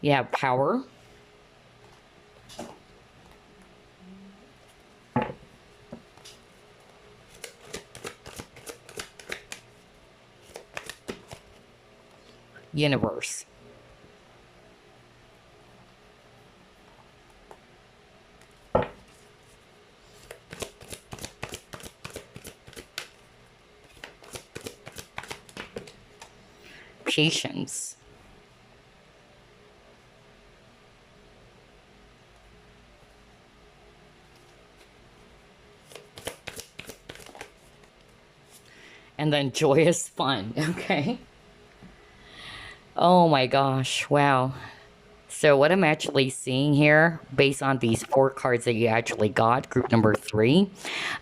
You have power. Universe. Patience. And then joyous fun, okay? Oh my gosh, wow. So what I'm actually seeing here, based on these 4 cards that you actually got, group number 3,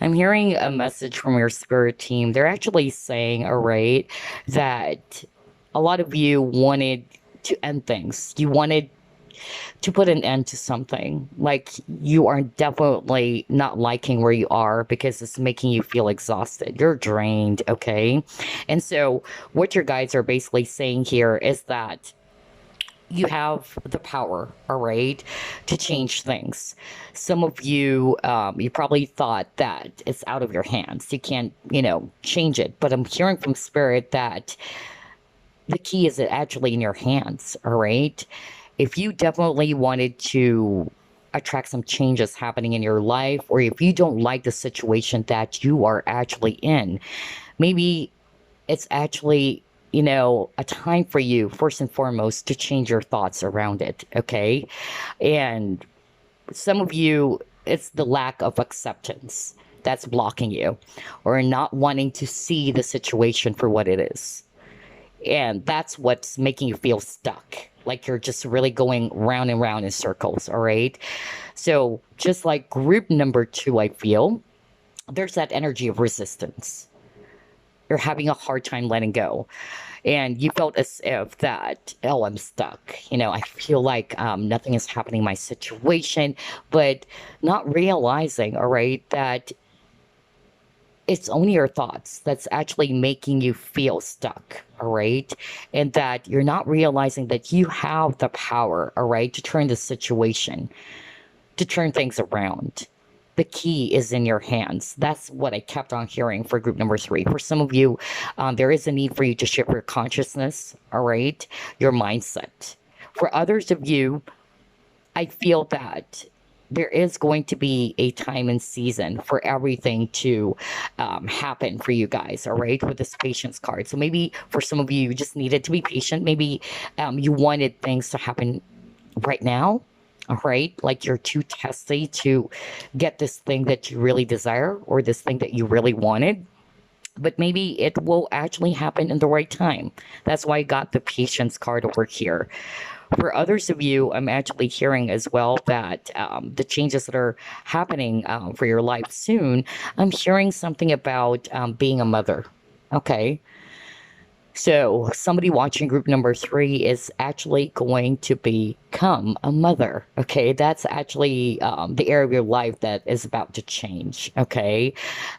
I'm hearing a message from your spirit team. They're actually saying, all right, that a lot of you wanted to end things. You wanted to put an end to something. Like, you are definitely not liking where you are because it's making you feel exhausted. You're drained, okay? And so what your guides are basically saying here is that you have the power, all right, to change things. Some of you, you probably thought that it's out of your hands. You can't, change it. But I'm hearing from spirit that the key is actually in your hands, all right? If you definitely wanted to attract some changes happening in your life, or if you don't like the situation that you are actually in, maybe it's actually, a time for you, first and foremost, to change your thoughts around it, okay? And some of you, it's the lack of acceptance that's blocking you, or not wanting to see the situation for what it is. And that's what's making you feel stuck. Like you're just really going round and round in circles, all right? So just like group number 2, I feel, there's that energy of resistance. You're having a hard time letting go. And you felt as if that, oh, I'm stuck. I feel like nothing is happening in my situation, but not realizing, all right, that it's only your thoughts that's actually making you feel stuck, all right? And that you're not realizing that you have the power, all right, to turn the situation, to turn things around. The key is in your hands. That's what I kept on hearing for group number 3. For some of you, there is a need for you to shift your consciousness, all right, your mindset. For others of you, I feel that there is going to be a time and season for everything to happen for you guys, all right, with this patience card. So maybe for some of you, you just needed to be patient. Maybe you wanted things to happen right now, All right. Like you're too testy to get this thing that you really desire or this thing that you really wanted. But maybe it will actually happen in the right time. That's why I got the patience card over here. For others of you, I'm actually hearing as well that the changes that are happening for your life soon, I'm hearing something about being a mother. Okay. So, somebody watching group number three is actually going to become a mother. Okay, that's actually the area of your life that is about to change. Okay,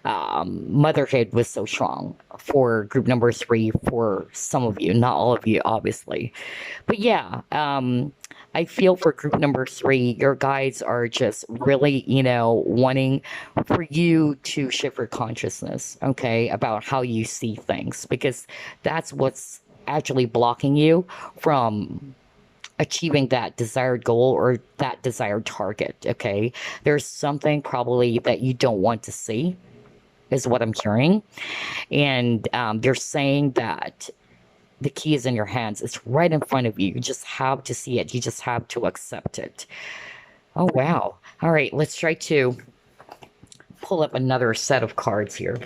motherhood was so strong for group number three for some of you, not all of you, obviously. But yeah, I feel for group number three, your guides are just really, wanting for you to shift your consciousness, okay, about how you see things, because that's what's actually blocking you from achieving that desired goal or that desired target, okay? There's something probably that you don't want to see, is what I'm hearing. And they're saying that the key is in your hands. It's right in front of you. You just have to see it. You just have to accept it. Oh, wow. All right, let's try to pull up another set of cards here.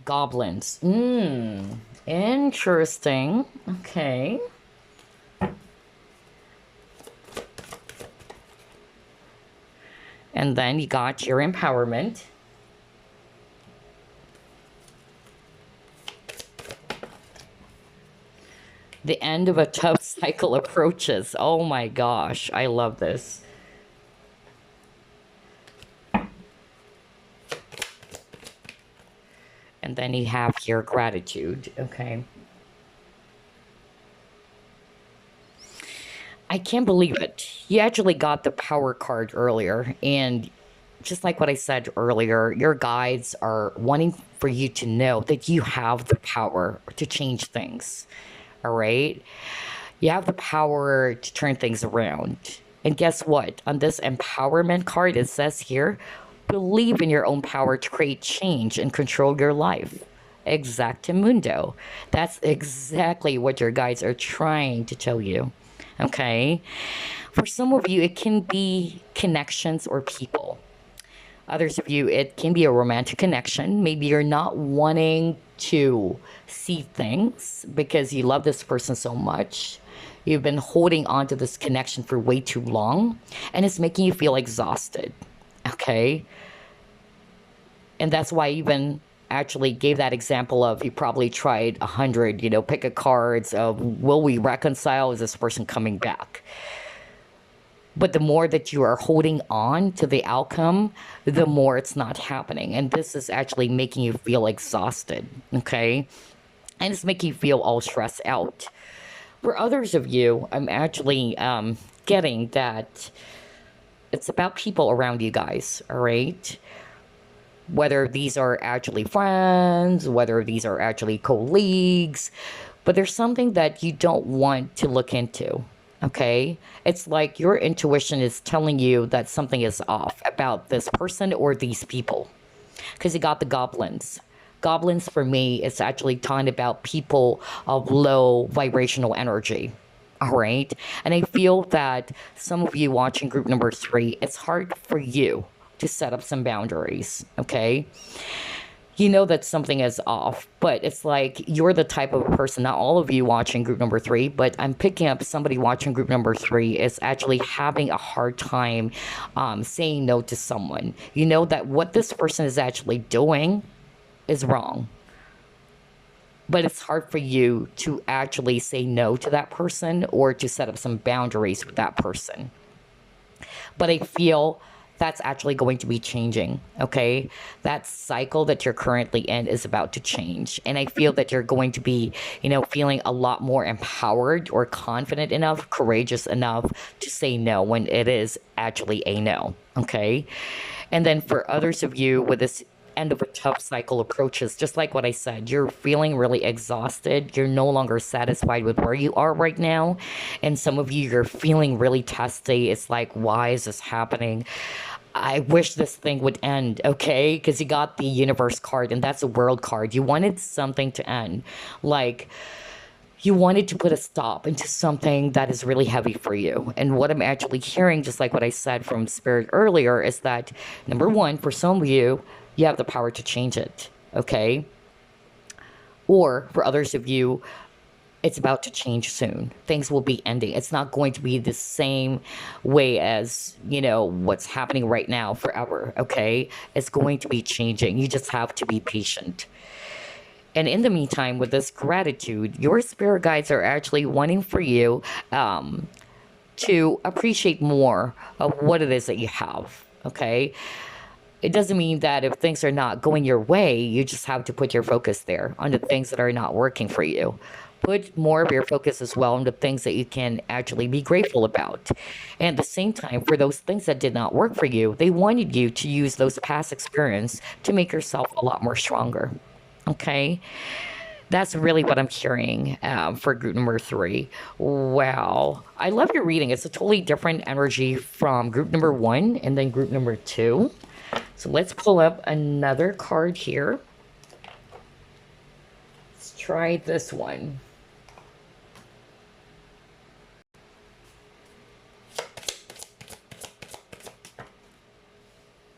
Goblins. Interesting. Okay. And then you got your empowerment. The end of a tough cycle approaches. Oh my gosh, I love this. And then you have your gratitude, okay? I can't believe it. You actually got the power card earlier, and just like what I said earlier, your guides are wanting for you to know that you have the power to change things. All right? You have the power to turn things around. And guess what? On this empowerment card, it says here, believe in your own power to create change and control your life. Exactamundo. That's exactly what your guides are trying to tell you. Okay? For some of you, it can be connections or people. Others of you, it can be a romantic connection. Maybe you're not wanting to see things because you love this person so much. You've been holding on to this connection for way too long, and it's making you feel exhausted. Okay? And that's why I even actually gave that example of you probably tried 100, pick a cards of will we reconcile? Is this person coming back? But the more that you are holding on to the outcome, the more it's not happening. And this is actually making you feel exhausted, okay? And it's making you feel all stressed out. For others of you, I'm actually getting that it's about people around you guys, all right? Whether these are actually friends, whether these are actually colleagues, but there's something that you don't want to look into. Okay? It's like your intuition is telling you that something is off about this person or these people. Because you got the goblins. Goblins, for me, is actually talking about people of low vibrational energy. All right? And I feel that some of you watching group number three, it's hard for you to set up some boundaries. Okay? You know that something is off, but it's like you're the type of person, not all of you watching group number three, but I'm picking up somebody watching group number three is actually having a hard time saying no to someone. You know that what this person is actually doing is wrong, but it's hard for you to actually say no to that person or to set up some boundaries with that person. But I feel that's actually going to be changing, okay? That cycle that you're currently in is about to change. And I feel that you're going to be, feeling a lot more empowered or confident enough, courageous enough to say no when it is actually a no, okay? And then for others of you with this end of a tough cycle approaches, just like what I said, you're feeling really exhausted. You're no longer satisfied with where you are right now. And some of you, you're feeling really testy. It's like, why is this happening? I wish this thing would end, okay? Because you got the universe card, and that's a world card. You wanted something to end. Like, you wanted to put a stop into something that is really heavy for you. And what I'm actually hearing, just like what I said from Spirit earlier, is that number one, for some of you, you have the power to change it, okay? Or for others of you, it's about to change soon. Things will be ending. It's not going to be the same way as, what's happening right now forever, okay? It's going to be changing. You just have to be patient. And in the meantime, with this gratitude, your spirit guides are actually wanting for you to appreciate more of what it is that you have, okay? It doesn't mean that if things are not going your way, you just have to put your focus there on the things that are not working for you. Put more of your focus as well on the things that you can actually be grateful about. And at the same time, for those things that did not work for you, they wanted you to use those past experience to make yourself a lot more stronger. Okay? That's really what I'm hearing for group number 3. Wow. I love your reading. It's a totally different energy from group number 1 and then group number 2. So let's pull up another card here. Let's try this one.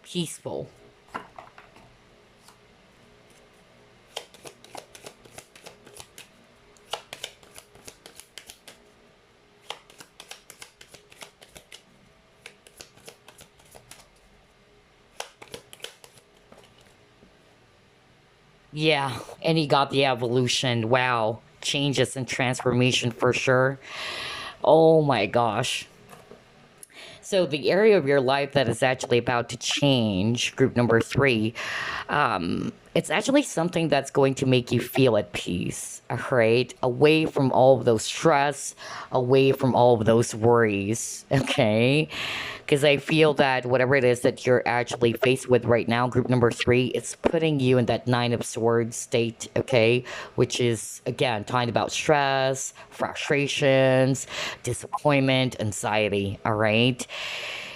Peaceful. Yeah, and he got the evolution. Wow. Changes and transformation for sure. Oh my gosh. So the area of your life that is actually about to change, group number 3, it's actually something that's going to make you feel at peace, right? Away from all of those stress, away from all of those worries, okay? Because I feel that whatever it is that you're actually faced with right now, group number 3, it's putting you in that 9 of Swords state, okay? Which is, again, talking about stress, frustrations, disappointment, anxiety, all right?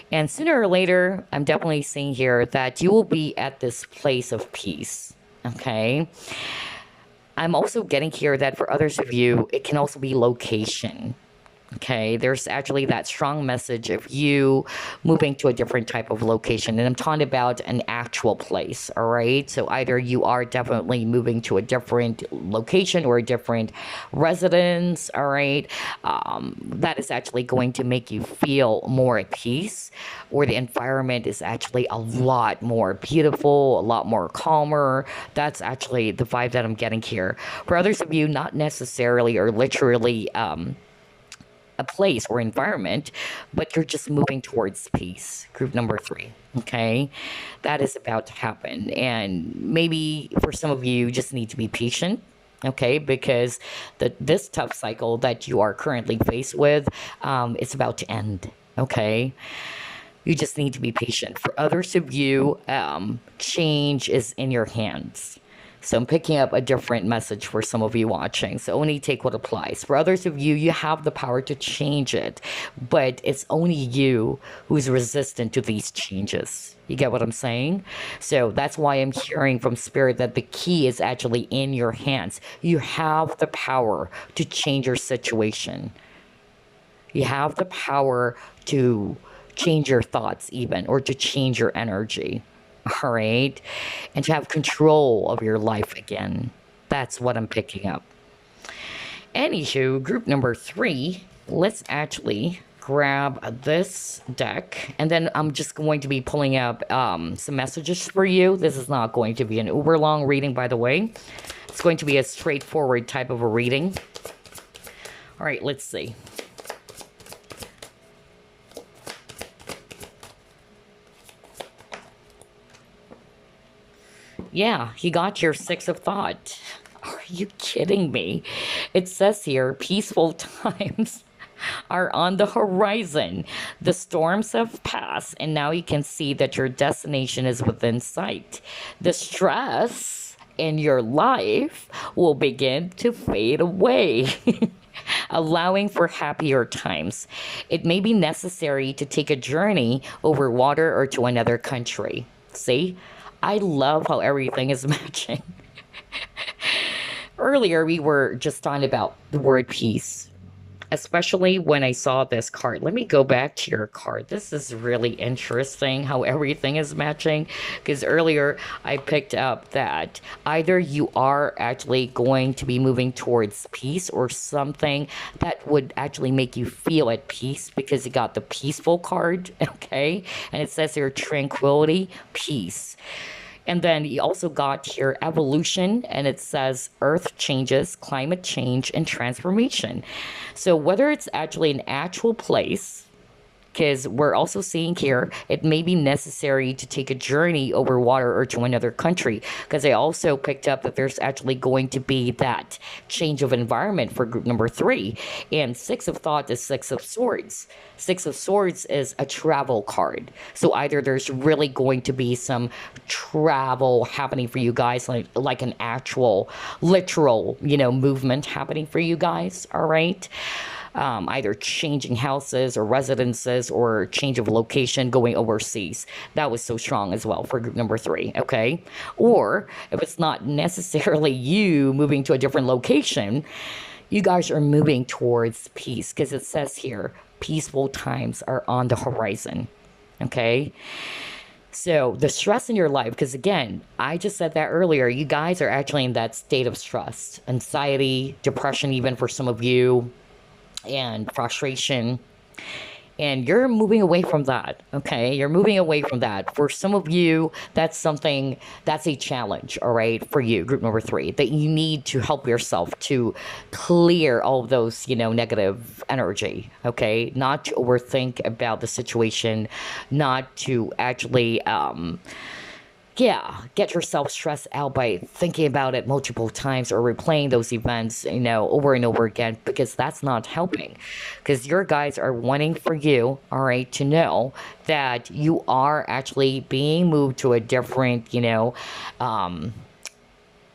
And sooner or later, I'm definitely seeing here that you will be at this place of peace, okay? I'm also getting here that for others of you, it can also be location. Okay, there's actually that strong message of you moving to a different type of location. And I'm talking about an actual place, all right? So either you are definitely moving to a different location or a different residence, all right? That is actually going to make you feel more at peace, or the environment is actually a lot more beautiful, a lot more calmer. That's actually the vibe that I'm getting here. For others of you, not necessarily or literally, a place or environment, but you're just moving towards peace. Group number 3. Okay, that is about to happen, and maybe for some of you, you just need to be patient. Okay, because this tough cycle that you are currently faced with, it's about to end. Okay. You just need to be patient. For others of you, change is in your hands. So I'm picking up a different message for some of you watching. So only take what applies. For others of you, you have the power to change it, but it's only you who's resistant to these changes. You get what I'm saying? So that's why I'm hearing from Spirit that the key is actually in your hands. You have the power to change your situation. You have the power to change your thoughts even, or to change your energy. All right, and to have control of your life again. That's what I'm picking up. Anywho, group number 3, let's actually grab this deck, and then I'm just going to be pulling up some messages for you. This is not going to be an uber long reading, by the way. It's going to be a straightforward type of a reading. All right, let's see. Yeah, you got your 6 of thought. Are you kidding me? It says here, peaceful times are on the horizon. The storms have passed, and now you can see that your destination is within sight. The stress in your life will begin to fade away. allowing for happier times. It may be necessary to take a journey over water or to another country. See? I love how everything is matching. Earlier, we were just talking about the word peace, especially when I saw this card. Let me go back to your card. This is really interesting how everything is matching, because earlier I picked up that either you are actually going to be moving towards peace or something that would actually make you feel at peace, because you got the peaceful card, okay? And it says here tranquility, peace. And then you also got here evolution, and it says earth changes, climate change, and transformation. So whether it's actually an actual place, because we're also seeing here it may be necessary to take a journey over water or to another country, because I also picked up that there's actually going to be that change of environment for group number 3. And Six of Thought is Six of Swords. Six of Swords is a travel card, so either there's really going to be some travel happening for you guys, like an actual literal movement happening for you guys, all right? Either changing houses or residences or change of location going overseas. That was so strong as well for group number 3, okay? Or if it's not necessarily you moving to a different location, you guys are moving towards peace, because it says here, peaceful times are on the horizon, okay? So the stress in your life, because again, I just said that earlier, you guys are actually in that state of stress, anxiety, depression, even for some of you, and frustration, and you're moving away from that, okay? You're moving away from that. For some of you, that's a challenge, all right, for you, group number 3, that you need to help yourself to clear all of those, negative energy, okay? Not to overthink about the situation, not to actually, get yourself stressed out by thinking about it multiple times or replaying those events, over and over again, because that's not helping. Because your guys are wanting for you, all right, to know that you are actually being moved to a different,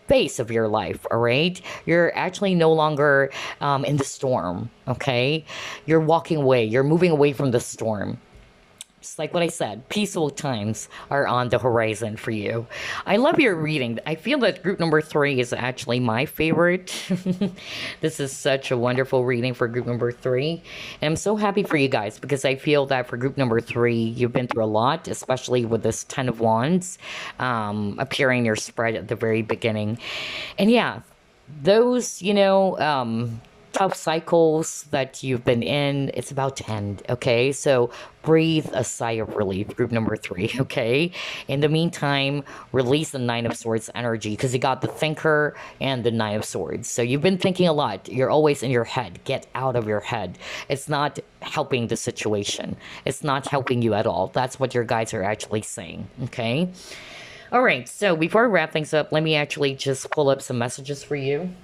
phase of your life, all right? You're actually no longer in the storm, okay? You're walking away. You're moving away from the storm. Just like what I said, peaceful times are on the horizon for you. I love your reading. I feel that group number 3 is actually my favorite. This is such a wonderful reading for group number 3. And I'm so happy for you guys, because I feel that for group number 3, you've been through a lot, especially with this 10 of Wands appearing in your spread at the very beginning. And yeah, those, tough cycles that you've been in, it's about to end, okay? So breathe a sigh of relief, group number 3, okay? In the meantime, release the 9 of Swords energy, because you got the Thinker and the 9 of Swords. So you've been thinking a lot. You're always in your head. Get out of your head. It's not helping the situation. It's not helping you at all. That's what your guides are actually saying, okay? All right, so before I wrap things up, let me actually just pull up some messages for you.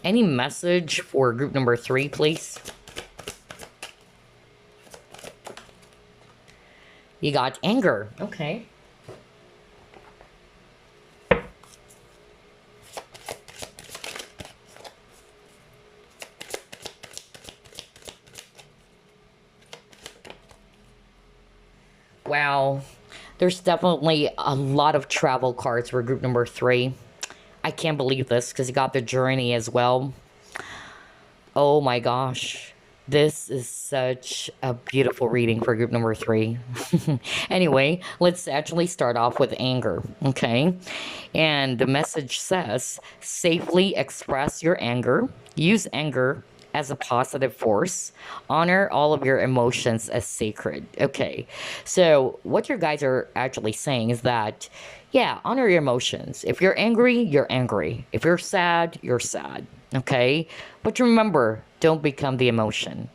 Any message for group number 3, please? You got anger. Okay. Wow. There's definitely a lot of travel cards for group number 3. I can't believe this, because you got the journey as well. Oh my gosh. This is such a beautiful reading for group number 3. Anyway, let's actually start off with anger, okay? And the message says, safely express your anger. Use anger as a positive force. Honor all of your emotions as sacred. Okay, so what your guys are actually saying is that, yeah, honor your emotions. If you're angry, you're angry. If you're sad, you're sad. Okay? But remember, don't become the emotion.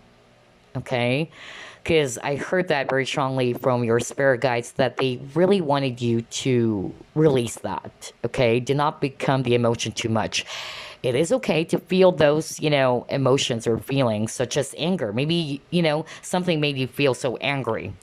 Okay? Because I heard that very strongly from your spirit guides, that they really wanted you to release that. Okay? Do not become the emotion too much. It is okay to feel those, emotions or feelings, such as anger. Maybe, something made you feel so angry.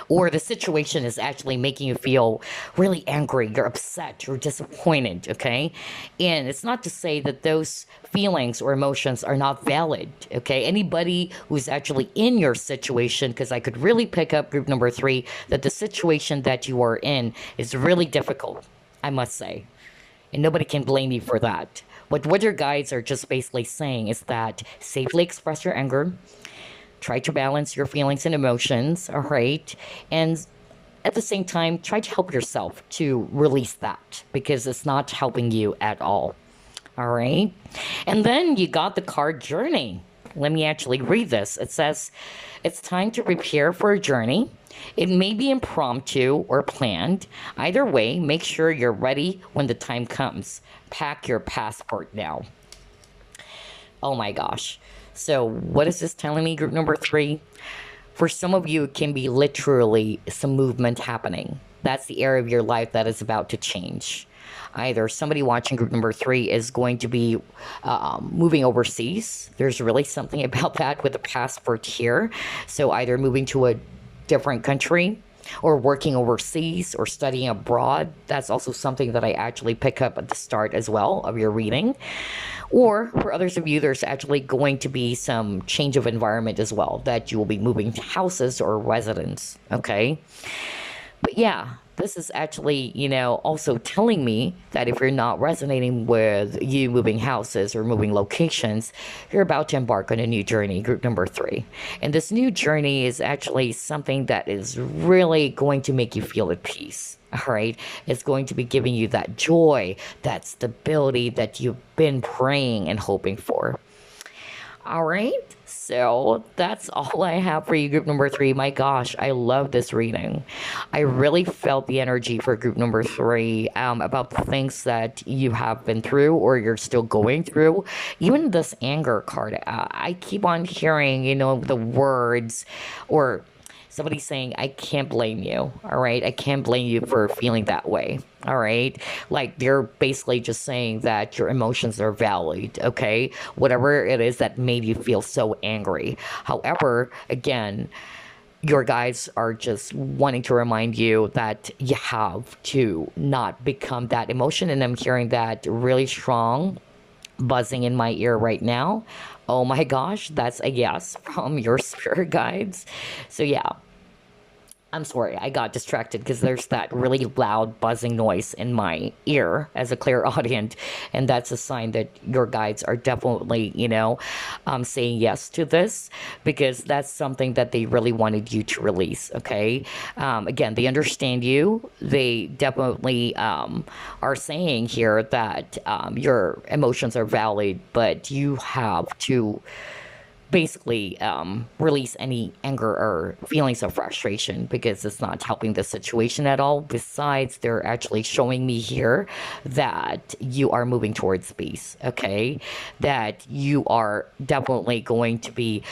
or the situation is actually making you feel really angry, you're upset, you're disappointed, okay? And it's not to say that those feelings or emotions are not valid, okay? Anybody who's actually in your situation, because I could really pick up group number 3, that the situation that you are in is really difficult, I must say. And nobody can blame you for that. What your guides are just basically saying is that safely express your anger, try to balance your feelings and emotions, all right? And at the same time, try to help yourself to release that because it's not helping you at all, all right? And then you got the card Journey. Let me actually read this. It says, it's time to prepare for a journey. It may be impromptu or planned. Either way, make sure you're ready when the time comes. Pack your passport now. Oh my gosh. So what is this telling me, group number 3? For some of you, it can be literally some movement happening. That's the area of your life that is about to change. Either somebody watching group number 3 is going to be moving overseas. There's really something about that with the passport here. So either moving to a different country or working overseas or studying abroad. That's also something that I actually pick up at the start as well of your reading. Or for others of you, there's actually going to be some change of environment as well, that you will be moving to houses or residence, okay? But yeah, this is actually, also telling me that if you're not resonating with you moving houses or moving locations, you're about to embark on a new journey, group number 3. And this new journey is actually something that is really going to make you feel at peace. All right. It's going to be giving you that joy, that stability that you've been praying and hoping for. All right. So that's all I have for you, group number 3. My gosh, I love this reading. I really felt the energy for group number 3 about the things that you have been through or you're still going through. Even this anger card, I keep on hearing, the words or somebody saying, I can't blame you, all right? I can't blame you for feeling that way, all right? Like, they're basically just saying that your emotions are valid, okay? Whatever it is that made you feel so angry. However, again, your guides are just wanting to remind you that you have to not become that emotion. And I'm hearing that really strong buzzing in my ear right now. Oh my gosh, that's a yes from your spirit guides. So yeah, I'm sorry, I got distracted because there's that really loud buzzing noise in my ear as a clairaudient, and that's a sign that your guides are definitely, saying yes to this because that's something that they really wanted you to release, okay? Again, they understand you. They definitely are saying here that your emotions are valid, but you have to basically release any anger or feelings of frustration because it's not helping the situation at all. Besides, they're actually showing me here that you are moving towards peace, okay? That you are definitely going to be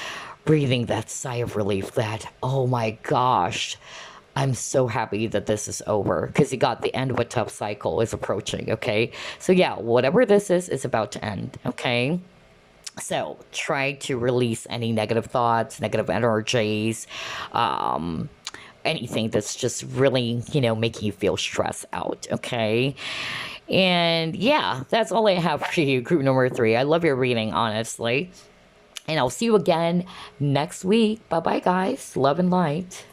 breathing that sigh of relief that, oh my gosh, I'm so happy that this is over because you got the end of a tough cycle is approaching, okay? So yeah, whatever this is about to end, okay? So try to release any negative thoughts, negative energies, anything that's just really, making you feel stressed out, okay? And yeah, that's all I have for you, group number 3. I love your reading, honestly. And I'll see you again next week. Bye-bye, guys. Love and light.